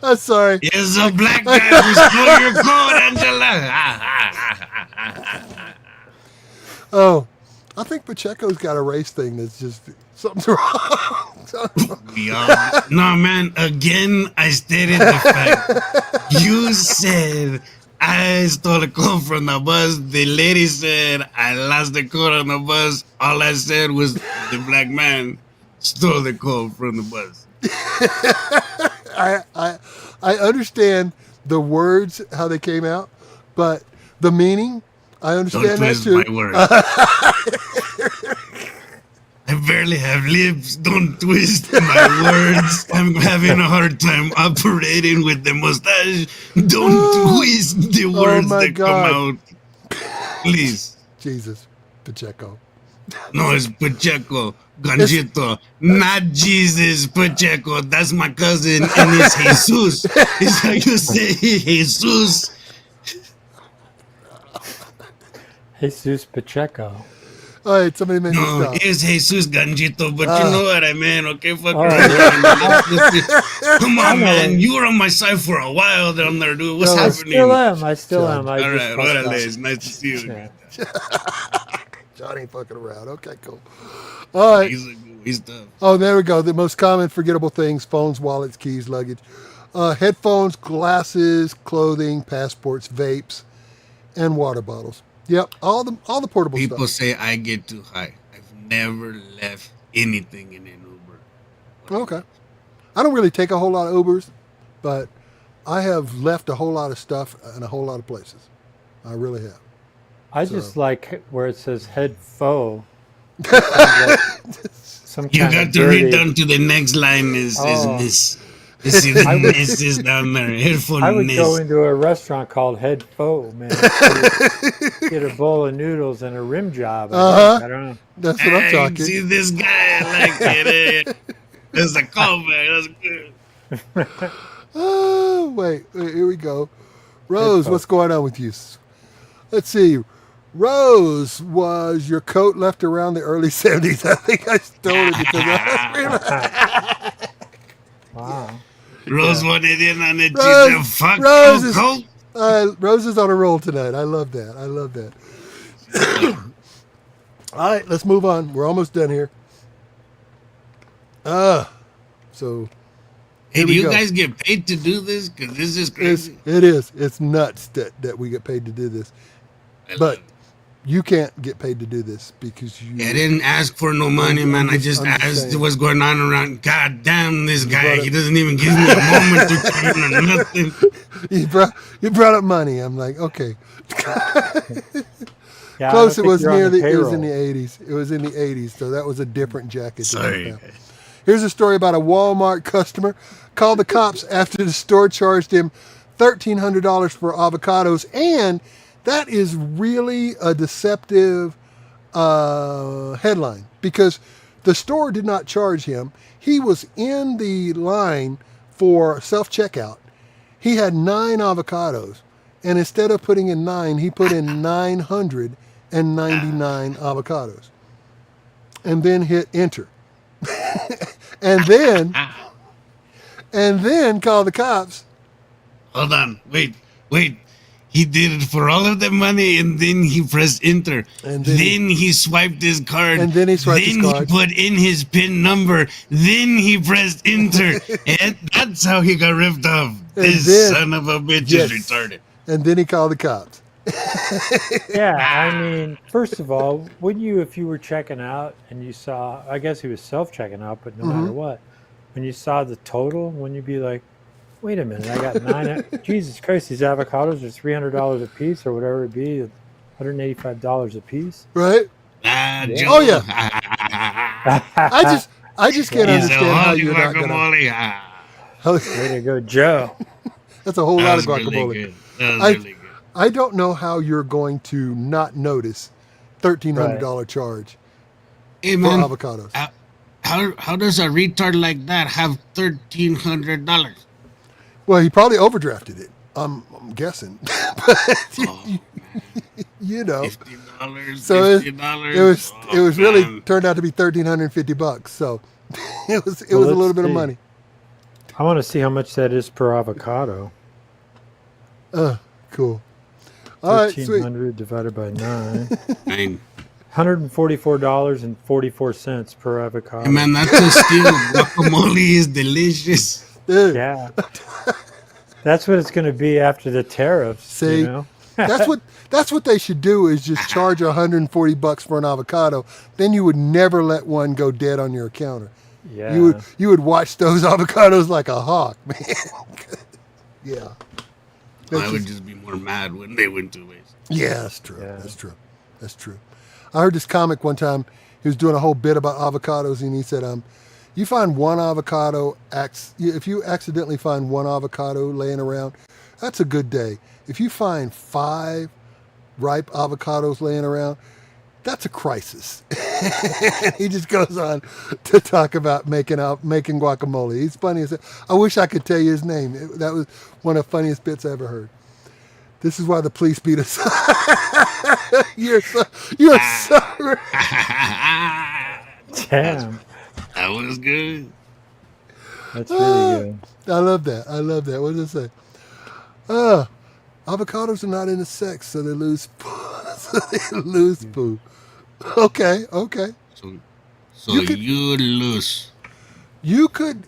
I'm sorry. It's a black guy who stole your coat, Angela. Oh, I think Pacheco's got a race thing that's just... Something's wrong. No, man. Again, I stated the fact. You said I stole a coat from the bus. The lady said I lost the coat on the bus. All I said was the black man stole the coat from the bus. I understand the words, how they came out, but the meaning, I understand that too. Don't twist my words. I barely have lips. Don't twist my words. I'm having a hard time operating with the mustache. Don't twist the words that come out. Please. Jesus, Pacheco. No, it's Pacheco. Ganjito. Not Jesus, Pacheco. That's my cousin, and it's Jesus. It's how you say Jesus. Jesus Pacheco. All right, somebody made me stop. It's Jesus Ganjito, but you know what I mean, okay? Fuck Come on, man. You were on my side for a while down there, dude. What's happening? I still am. All right, what is nice to see you. Yeah. John ain't fucking around. Okay, cool. All right. He's tough. Oh, there we go. The most common forgettable things: phones, wallets, keys, luggage, headphones, glasses, clothing, passports, vapes, and water bottles. Yep, all the portable stuff. People say I get too high. I've never left anything in an Uber. Okay. I don't really take a whole lot of Ubers, but I have left a whole lot of stuff in a whole lot of places. I really have. I just like where it says headphone Some You kind got of to read dirty. down to the next line. Is Oh. miss? You see the miss is down there. Headphone I would go miss. into a restaurant called Head Pho, man. Get a bowl of noodles and a rim job. I don't know. That's what I'm Hey, talking. see this guy? I like it. There's a callback. That's good. Oh, wait, here we go. Rose, Headphones. what's going on with you? Let's see. Rose, was your coat left around the early 70s? I think I stole it because I was Wow. Rose wanted in on it. She Rose- said, fuck Rose you, is- Colt. Rose is on a roll tonight. I love that. I love that. All right, let's move on. We're almost done here. So Hey, here do we you go. guys get paid to do this? Because this is It's, crazy. it is. It's nuts that we get paid to do this. But you can't get paid to do this because you. I didn't ask for no money, man. I just I'm asked saying. what's going on around. God damn, this guy. brought He it- doesn't even give me a moment to turn or nothing. You brought up money. I'm like, okay. Yeah, I Close. It don't think was you're on near the the. It was in payroll. the 80s. It was in the 80s. So that was a different jacket. than I Sorry. found. Here's a story about a Walmart customer called the cops after the store charged him $1,300 for avocados, and that is really a deceptive headline because the store did not charge him. He was in the line for self-checkout. He had 9 avocados, and instead of putting in 9, he put in 999 avocados, and then hit enter. and then call the cops. Hold on. Wait. He did it for all of the money, and then he pressed enter. And then he swiped his card. And then he swiped his Then card. he put in his PIN number. Then he pressed enter. And that's how he got ripped off. This then- son of a bitch Yes. is retarded. And then he called the cops. Yeah, I mean, first of all, wouldn't you, if you were checking out and you saw, I guess he was self-checking out, but no matter what, when you saw the total, wouldn't you be like, wait a minute, I got 9, Jesus Christ, these avocados are $300 a piece or whatever it be, $185 a piece? Right? Ah, Yeah. Joe. Oh, yeah. I just can't He's a understand how holy you're not gonna. guacamole. Ah, Way to go, Joe. That's a whole that lot was of really guacamole. good. That was I- really good. I don't know how you're going to not notice $1,300 charge Hey, for man. avocados. How does a retard like that have $1,300? Well, he probably overdrafted it. I'm guessing. But, Oh, you know. $50. So it $50. was really man. turned out to be $1,350. So it was a Well, little let's bit of see. money. I want to see how much that is per avocado. Cool. All right, sweet. 1,300 divided by 9. Fine. $144.44 per avocado. Hey, man, that's a steal. Guacamole is delicious. Dude, Yeah. That's what it's going to be after the tariffs. See? You know? that's what they should do is just charge $140 for an avocado. Then you would never let one go dead on your counter. Yeah. You would watch those avocados like a hawk, man. Yeah. I That's would just- just be more mad when they went to waste. Yeah, that's true. Yeah. That's true. That's true. I heard this comic one time. He was doing a whole bit about avocados, and he said, you find one avocado, if you accidentally find one avocado laying around, that's a good day. If you find 5 ripe avocados laying around, that's a crisis. He just goes on to talk about making guacamole. He's funny as I wish I could tell you his name. That was one of the funniest bits I ever heard. This is why the police beat us. You're so Damn. That was good. That's really good. I love that. What does it say? Avocados are not into sex, so they lose poo. Okay. So You could- you lose. You could,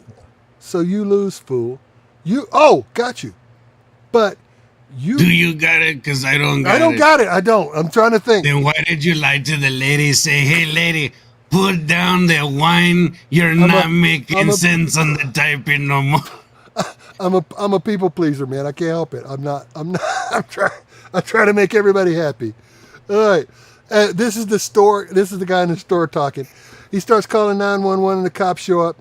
so you lose poo. Got you. But Do you got it? Because I don't got it. I don't got it. I don't. I'm trying to think. Then why did you lie to the lady? Say, hey, lady, put down the wine. You're not making sense on the typing no more. I'm a people pleaser, man. I can't help it. I'm trying to make everybody happy. All right. This is the store. This is the guy in the store talking. He starts calling 911 and the cops show up.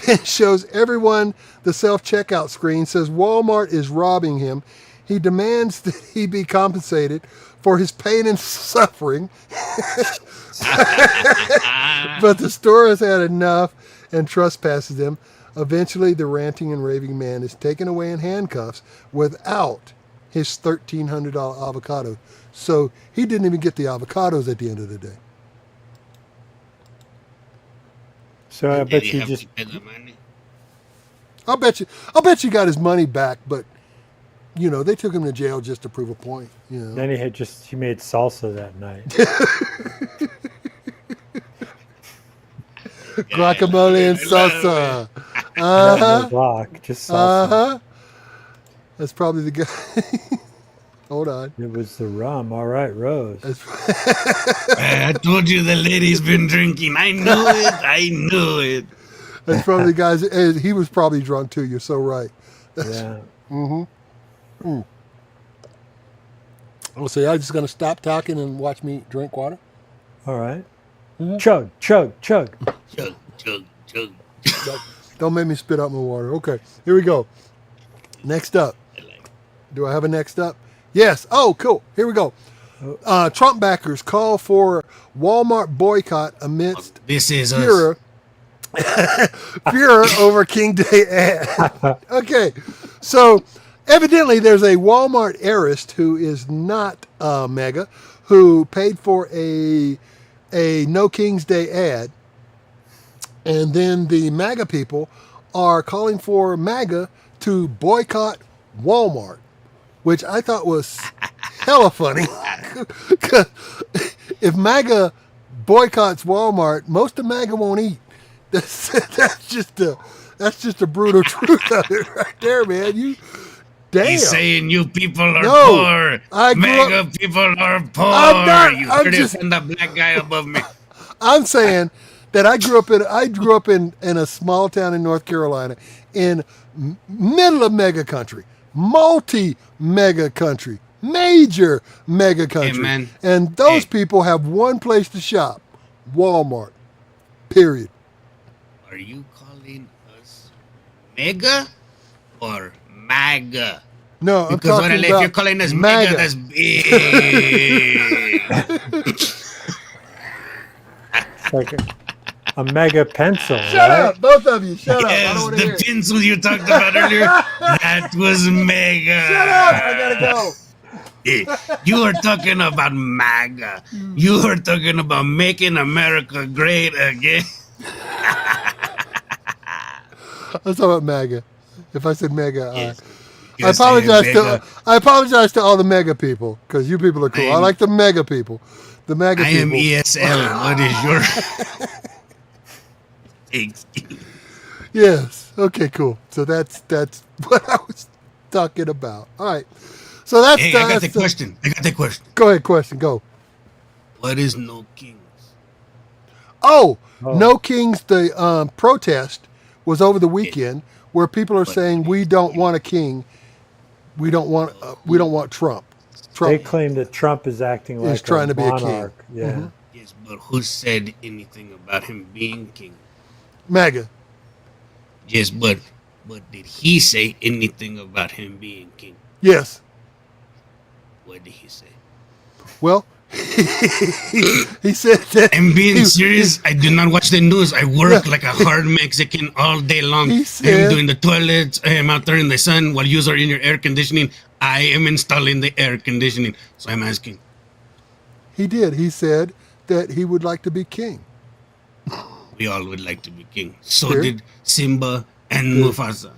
Ben shows everyone the self-checkout screen, says Walmart is robbing him. He demands that he be compensated for his pain and suffering. But the store has had enough and trespasses him. Eventually, the ranting and raving man is taken away in handcuffs without his $1,300 avocado. So he didn't even get the avocados at the end of the day. So I Did bet he you have just to pay the money? I'll bet you got his money back, but you know, they took him to jail just to prove a point. You know. then he made salsa that night. Guacamole and salsa. No block, just salsa. That's probably the guy. Hold on. It was the rum. All right, Rose. I told you the lady's been drinking. I knew it. I knew it. That's probably the guys. He was probably drunk too. You're so right. Yeah. Oh, so y'all just gonna stop talking and watch me drink water? All right. Chug, chug, chug. Chug, chug, chug. Don't make me spit out my water. Okay, here we go. Next up. Do I have a next up? Yes. Oh, cool. Here we go. Trump backers call for Walmart boycott amidst This is furor over King Day ad. Okay, so evidently there's a Walmart heiress who is not MAGA who paid for a No King's Day ad, and then the MAGA people are calling for MAGA to boycott Walmart, which I thought was hella funny. 'Cause if MAGA boycotts Walmart, most of MAGA won't eat. That's just a brutal truth of it right there, man. Damn. He's saying you people are poor. MAGA people are poor. You heard it from the black guy above me. I'm saying that I grew up in a small town in North Carolina, in middle of mega country, multi-mega country, major mega country. Hey, man. And those people have one place to shop, Walmart, period. Are you calling us mega or MAGA? No, I'm Because talking if about you're calling us MAGA. mega, that's big. It's like a mega pencil. Shut up, both of you. Shut up. I Yes, don't want to hear the it. pencil you talked about earlier, that was mega. Shut up. I gotta go. You are talking about MAGA. You are talking about making America great again. Let's talk about MAGA. If I said mega, Yes. I apologize to all the mega people, because you people are cool. I like the mega people. The mega I am people. ESL. What is your excuse? Yes. Okay, cool. So that's what I was talking about. All right. So that's Hey, I got the question. Go ahead, question. Go. What is No Kings? Oh, No Kings, the protest was over the weekend where people are saying we don't want a king. We don't want Trump. They claim that Trump is acting like trying to be a king. monarch. Yeah. Mhm. Yes, but who said anything about him being king? MAGA. Yes, but did he say anything about him being king? Yes. What did he say? Well, he said that. I'm being serious. I do not watch the news. I work like a hard Mexican all day long. He I said- am doing the toilets. I am out there in the sun while you are in your air conditioning. I am installing the air conditioning. So I'm asking. He did. He said that he would like to be king. We all would like to be king. So Sure. did Simba and Mufasa.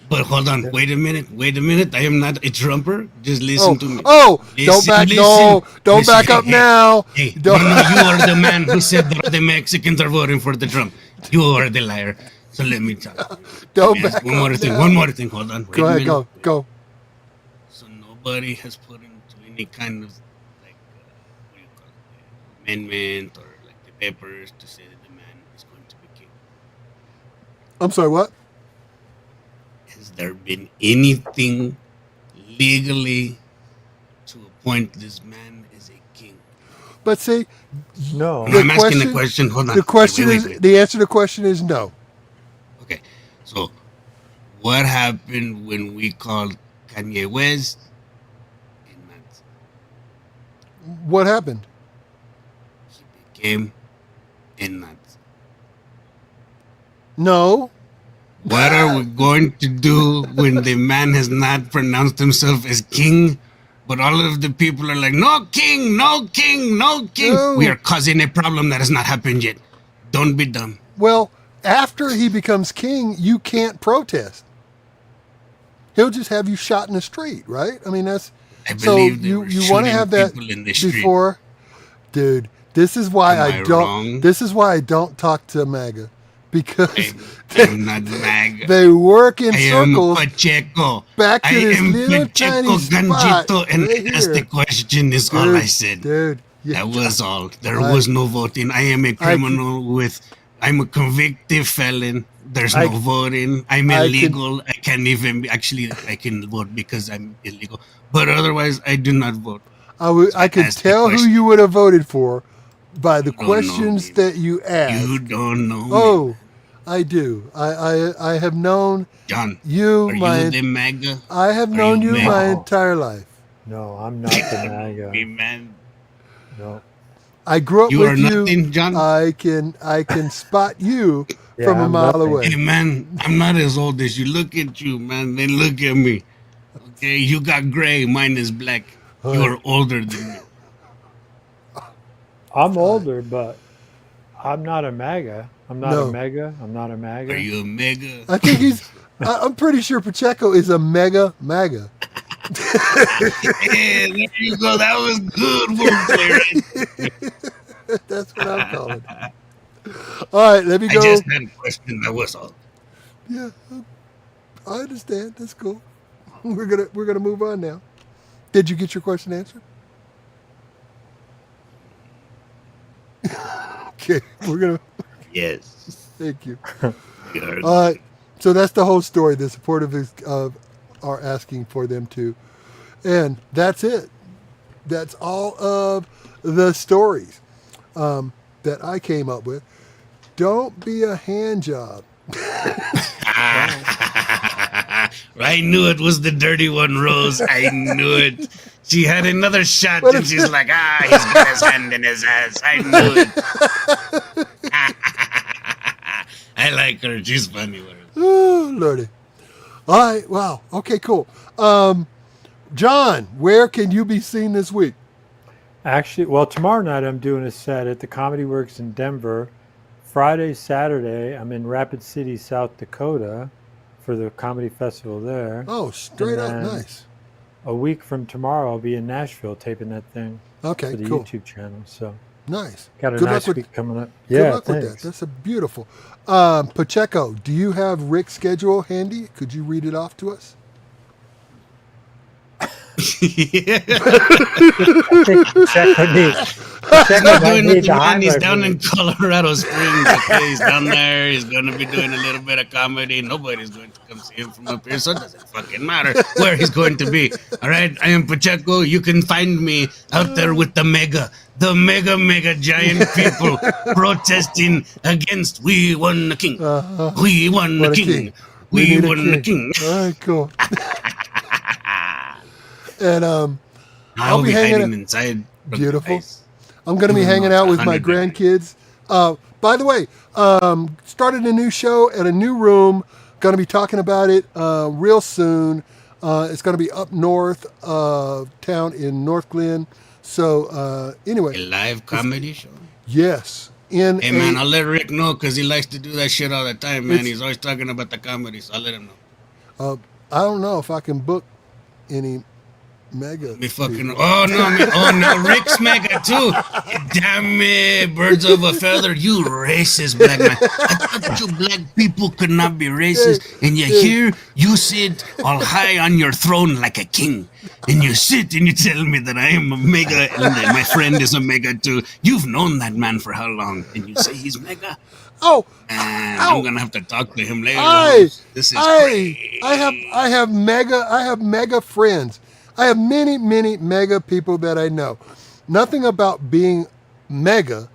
But hold on. Wait a minute. I am not a Trumper. Just listen to me. don't Listen, back. listen. No, don't Listen. back up Hey, now. Hey, Don't- no, you are the man who said that the Mexicans are voting for the Trump. You are the liar. So let me talk. Don't Let me ask back one more up thing. now. One more thing. Hold on. Wait Go a ahead. minute. Go. So nobody has put into any kind of like what do you call it, amendment or like the papers to say that the man is going to be king. I'm sorry. What? Has there been anything legally to appoint this man as a king. But see, No. No, I'm asking the question. Hold on. the question Wait, is wait. the answer to the question is no. Okay. So, what happened when we called Kanye West a Nazi? What happened? He became a Nazi. No. What are we going to do when the man has not pronounced himself as king? But all of the people are like, no king, no king, no king. No. We are causing a problem that has not happened yet. Don't be dumb. Well, after he becomes king, you can't protest. He'll just have you shot in the street, right? I mean, that's I so believe they you were you want to shooting have that people in the street. before, dude. This is why Am I don't. wrong? This is why I don't talk to MAGA because I'm not MAGA. they work in I am circles Pacheco. back to I this am little Pacheco tiny spot Ganjito, and right that's the here. question. Is all I said. Dude, yeah, That was all. There I- was no voting. I am a criminal I'm a convicted felon. There's I- no voting. I'm I illegal. I can't even be, actually, I can vote because I'm illegal. But otherwise, I do not vote. I could ask the tell who question. you would have voted for by the don't know questions me. that you asked. You don't know me. Oh, I do. I have known John, you are my you the MAGA? I have are known you you MAGA? my entire life. No, I'm not the MAGA. Me, man. No. I grew up You with are you. nothing, John. I can spot you Yeah, from a I'm mile nothing. away. Hey, man, I'm not as old as you. Look at you, man. Then look at me. Okay, you got gray. Mine is black. You are older than me. I'm older, but I'm not a MAGA. I'm not No. a MAGA. I'm not a MAGA. Are you a mega? I think I'm pretty sure Pacheco is a mega MAGA. Hey, there you go. That was good wordplay. Right? That's what I'm calling it. All right, let me I go. just had a question. That was all. Yeah, I understand. That's cool. We're gonna move on now. Did you get your question answered? Okay, we're gonna. Yes. Thank you. You heard All right, so that's the whole story. The supportive are asking for them to, and that's it. That's all of the stories that I came up with. Don't be a hand job. I knew it was the dirty one, Rose. I knew it. She had another shot, What and is she's it? like, he's got his hand in his ass. I knew it. I like her. She's funny with her. Oh, Lordy. All right, wow. Okay, cool. John, where can you be seen this week? Actually, well, tomorrow night I'm doing a set at the Comedy Works in Denver. Friday, Saturday, I'm in Rapid City, South Dakota for the comedy festival there. Oh, straight up And then nice. A week from tomorrow, I'll be in Nashville taping that thing Okay, for the cool. YouTube channel. So Nice. got a Good nice luck with week coming up. Good Yeah, luck with that. thanks. That's a beautiful. Pacheco, do you have Rick's schedule handy? Could you read it off to us? Yeah. I think Pacheco needs. Pacheco He's might doing need it, to man. He's highlight down me. in Colorado Springs. Okay, he's down there. He's going to be doing a little bit of comedy. Nobody's going to come see him from up here, so it doesn't fucking matter where he's going to be. All right, I am Pacheco. You can find me out there with the mega giant people protesting against We Won the King. We won the What a king. king. We need a won the king. All right, cool. And I'll be be hanging hiding inside. from the Beautiful. face. I'm going to be Even though hanging it's out with my 100 grandkids. By the way, started a new show at a new room. Going to be talking about it real soon. It's going to be up north of town in North Glen. So A anyway, live comedy show. yes. Hey man, I'll let Rick know because he likes to do that shit all the time, man. It's- He's always talking about the comedy, so I'll let him know. I don't know if I can book any mega. Me fucking people. no, Rick's mega too. Damn it, birds of a feather, you racist black man. I thought you black people could not be racist, and yet here you sit all high on your throne like a king, and you sit and you tell me that I am a mega and that my friend is a mega too. You've known that man for how long? And you say he's mega? Oh, And Ow. I'm gonna have to talk to him later. I This is great. have mega friends. I have many, many mega people that I know. Nothing about being mega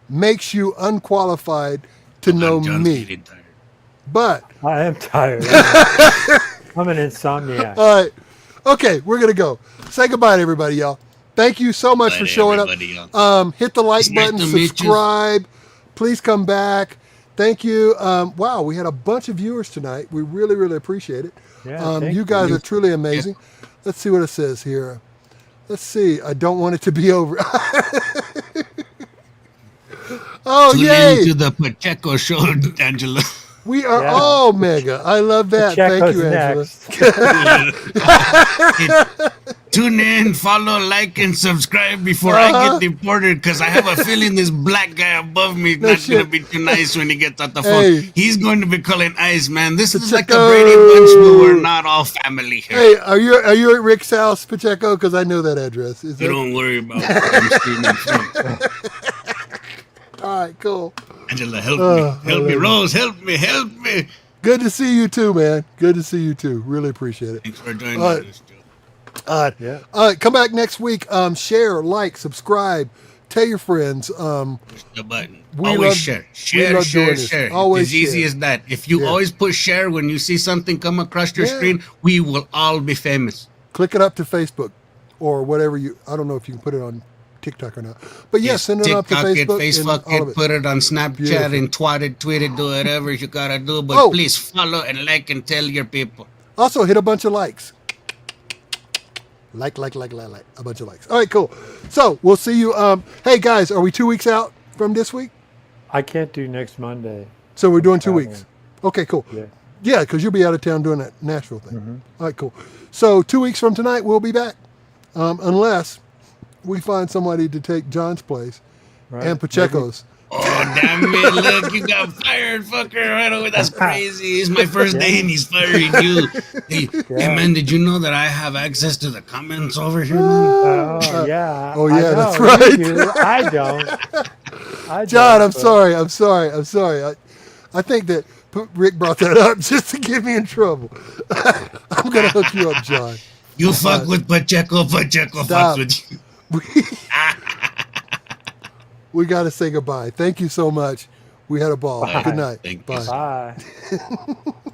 makes you unqualified to know John's me. getting tired. But I am tired. I'm an insomniac. all right, okay, we're gonna go. Say goodbye to everybody, y'all. Thank you so much Bye for to showing everybody, up. y'all. Hit the like It's nice button, to meet you. subscribe. Please come back. Thank you. Wow, we had a bunch of viewers tonight. We really, really appreciate it. Yeah, thank you guys you. are truly amazing. Let's see what it says here. Let's see. I don't want it to be over. Oh, Tune yay! in to the Pacheco show, Angela. We are Yeah. all mega. I love that. Thank Pacheco's you, Angela. next. Tune in, follow, like, and subscribe before I Uh-huh. get deported, because I have a feeling this black guy above me is No not going to shit. be too nice when he gets out the phone. Hey. He's going to be calling ICE, man. This is like Pacheco. a Brady Bunch where we're not all family here. Hey, are you at Rick's house, Pacheco? Because I know that address. Is You that... don't worry about it. I'm screaming front. All right, cool. Angela, help I me. love Help me. you. Rose, help me. Help me. Good to see you too, man. Good to see you too. Really appreciate it. Thanks for joining All right. us, Joe. All right. Yeah. All right. Come back next week. Share, like, subscribe, tell your friends. Push the button. We Always love- share. we Share, love share, doing this. share. Always It's easy share. as that. If you Yeah. always push share when you see something come across your Yeah. screen, we will all be famous. Click it up to Facebook or whatever you. I don't know if you can put it on TikTok or not. But yeah, send it up to TikTok Facebook. it, Facebook and all of it, it. put it on Snapchat Beautiful. and twat it, tweet it, do whatever you gotta do. But Oh. please follow and like and tell your people. Also, hit a bunch of likes. Like, a bunch of likes. All right, cool. So we'll see you. Hey guys, are we 2 weeks out from this week? I can't do next Monday. So we're doing 2 traveling. weeks. Okay, cool. Yeah. Yeah, because you'll be out of town doing that Nashville thing. Mm-hmm. All right, cool. So 2 weeks from tonight, we'll be back. Unless we find somebody to take John's place Right. and Pacheco's. Oh, damn it. Look, you got fired, fucker. Right away. That's crazy. It's my first day and he's firing you. Hey, man, did you know that I have access to the comments over here, man? Oh, yeah. Oh, yeah, I know. that's You right. do. I don't. I John, don't, I'm but- sorry. I'm sorry. I think that Rick brought that up just to get me in trouble. I'm going to hook you up, John. You fuck with Pacheco, Pacheco Stop. fucks with you. We got to say goodbye. Thank you so much. We had a ball. Bye. Good night. Thank you. Bye. Bye.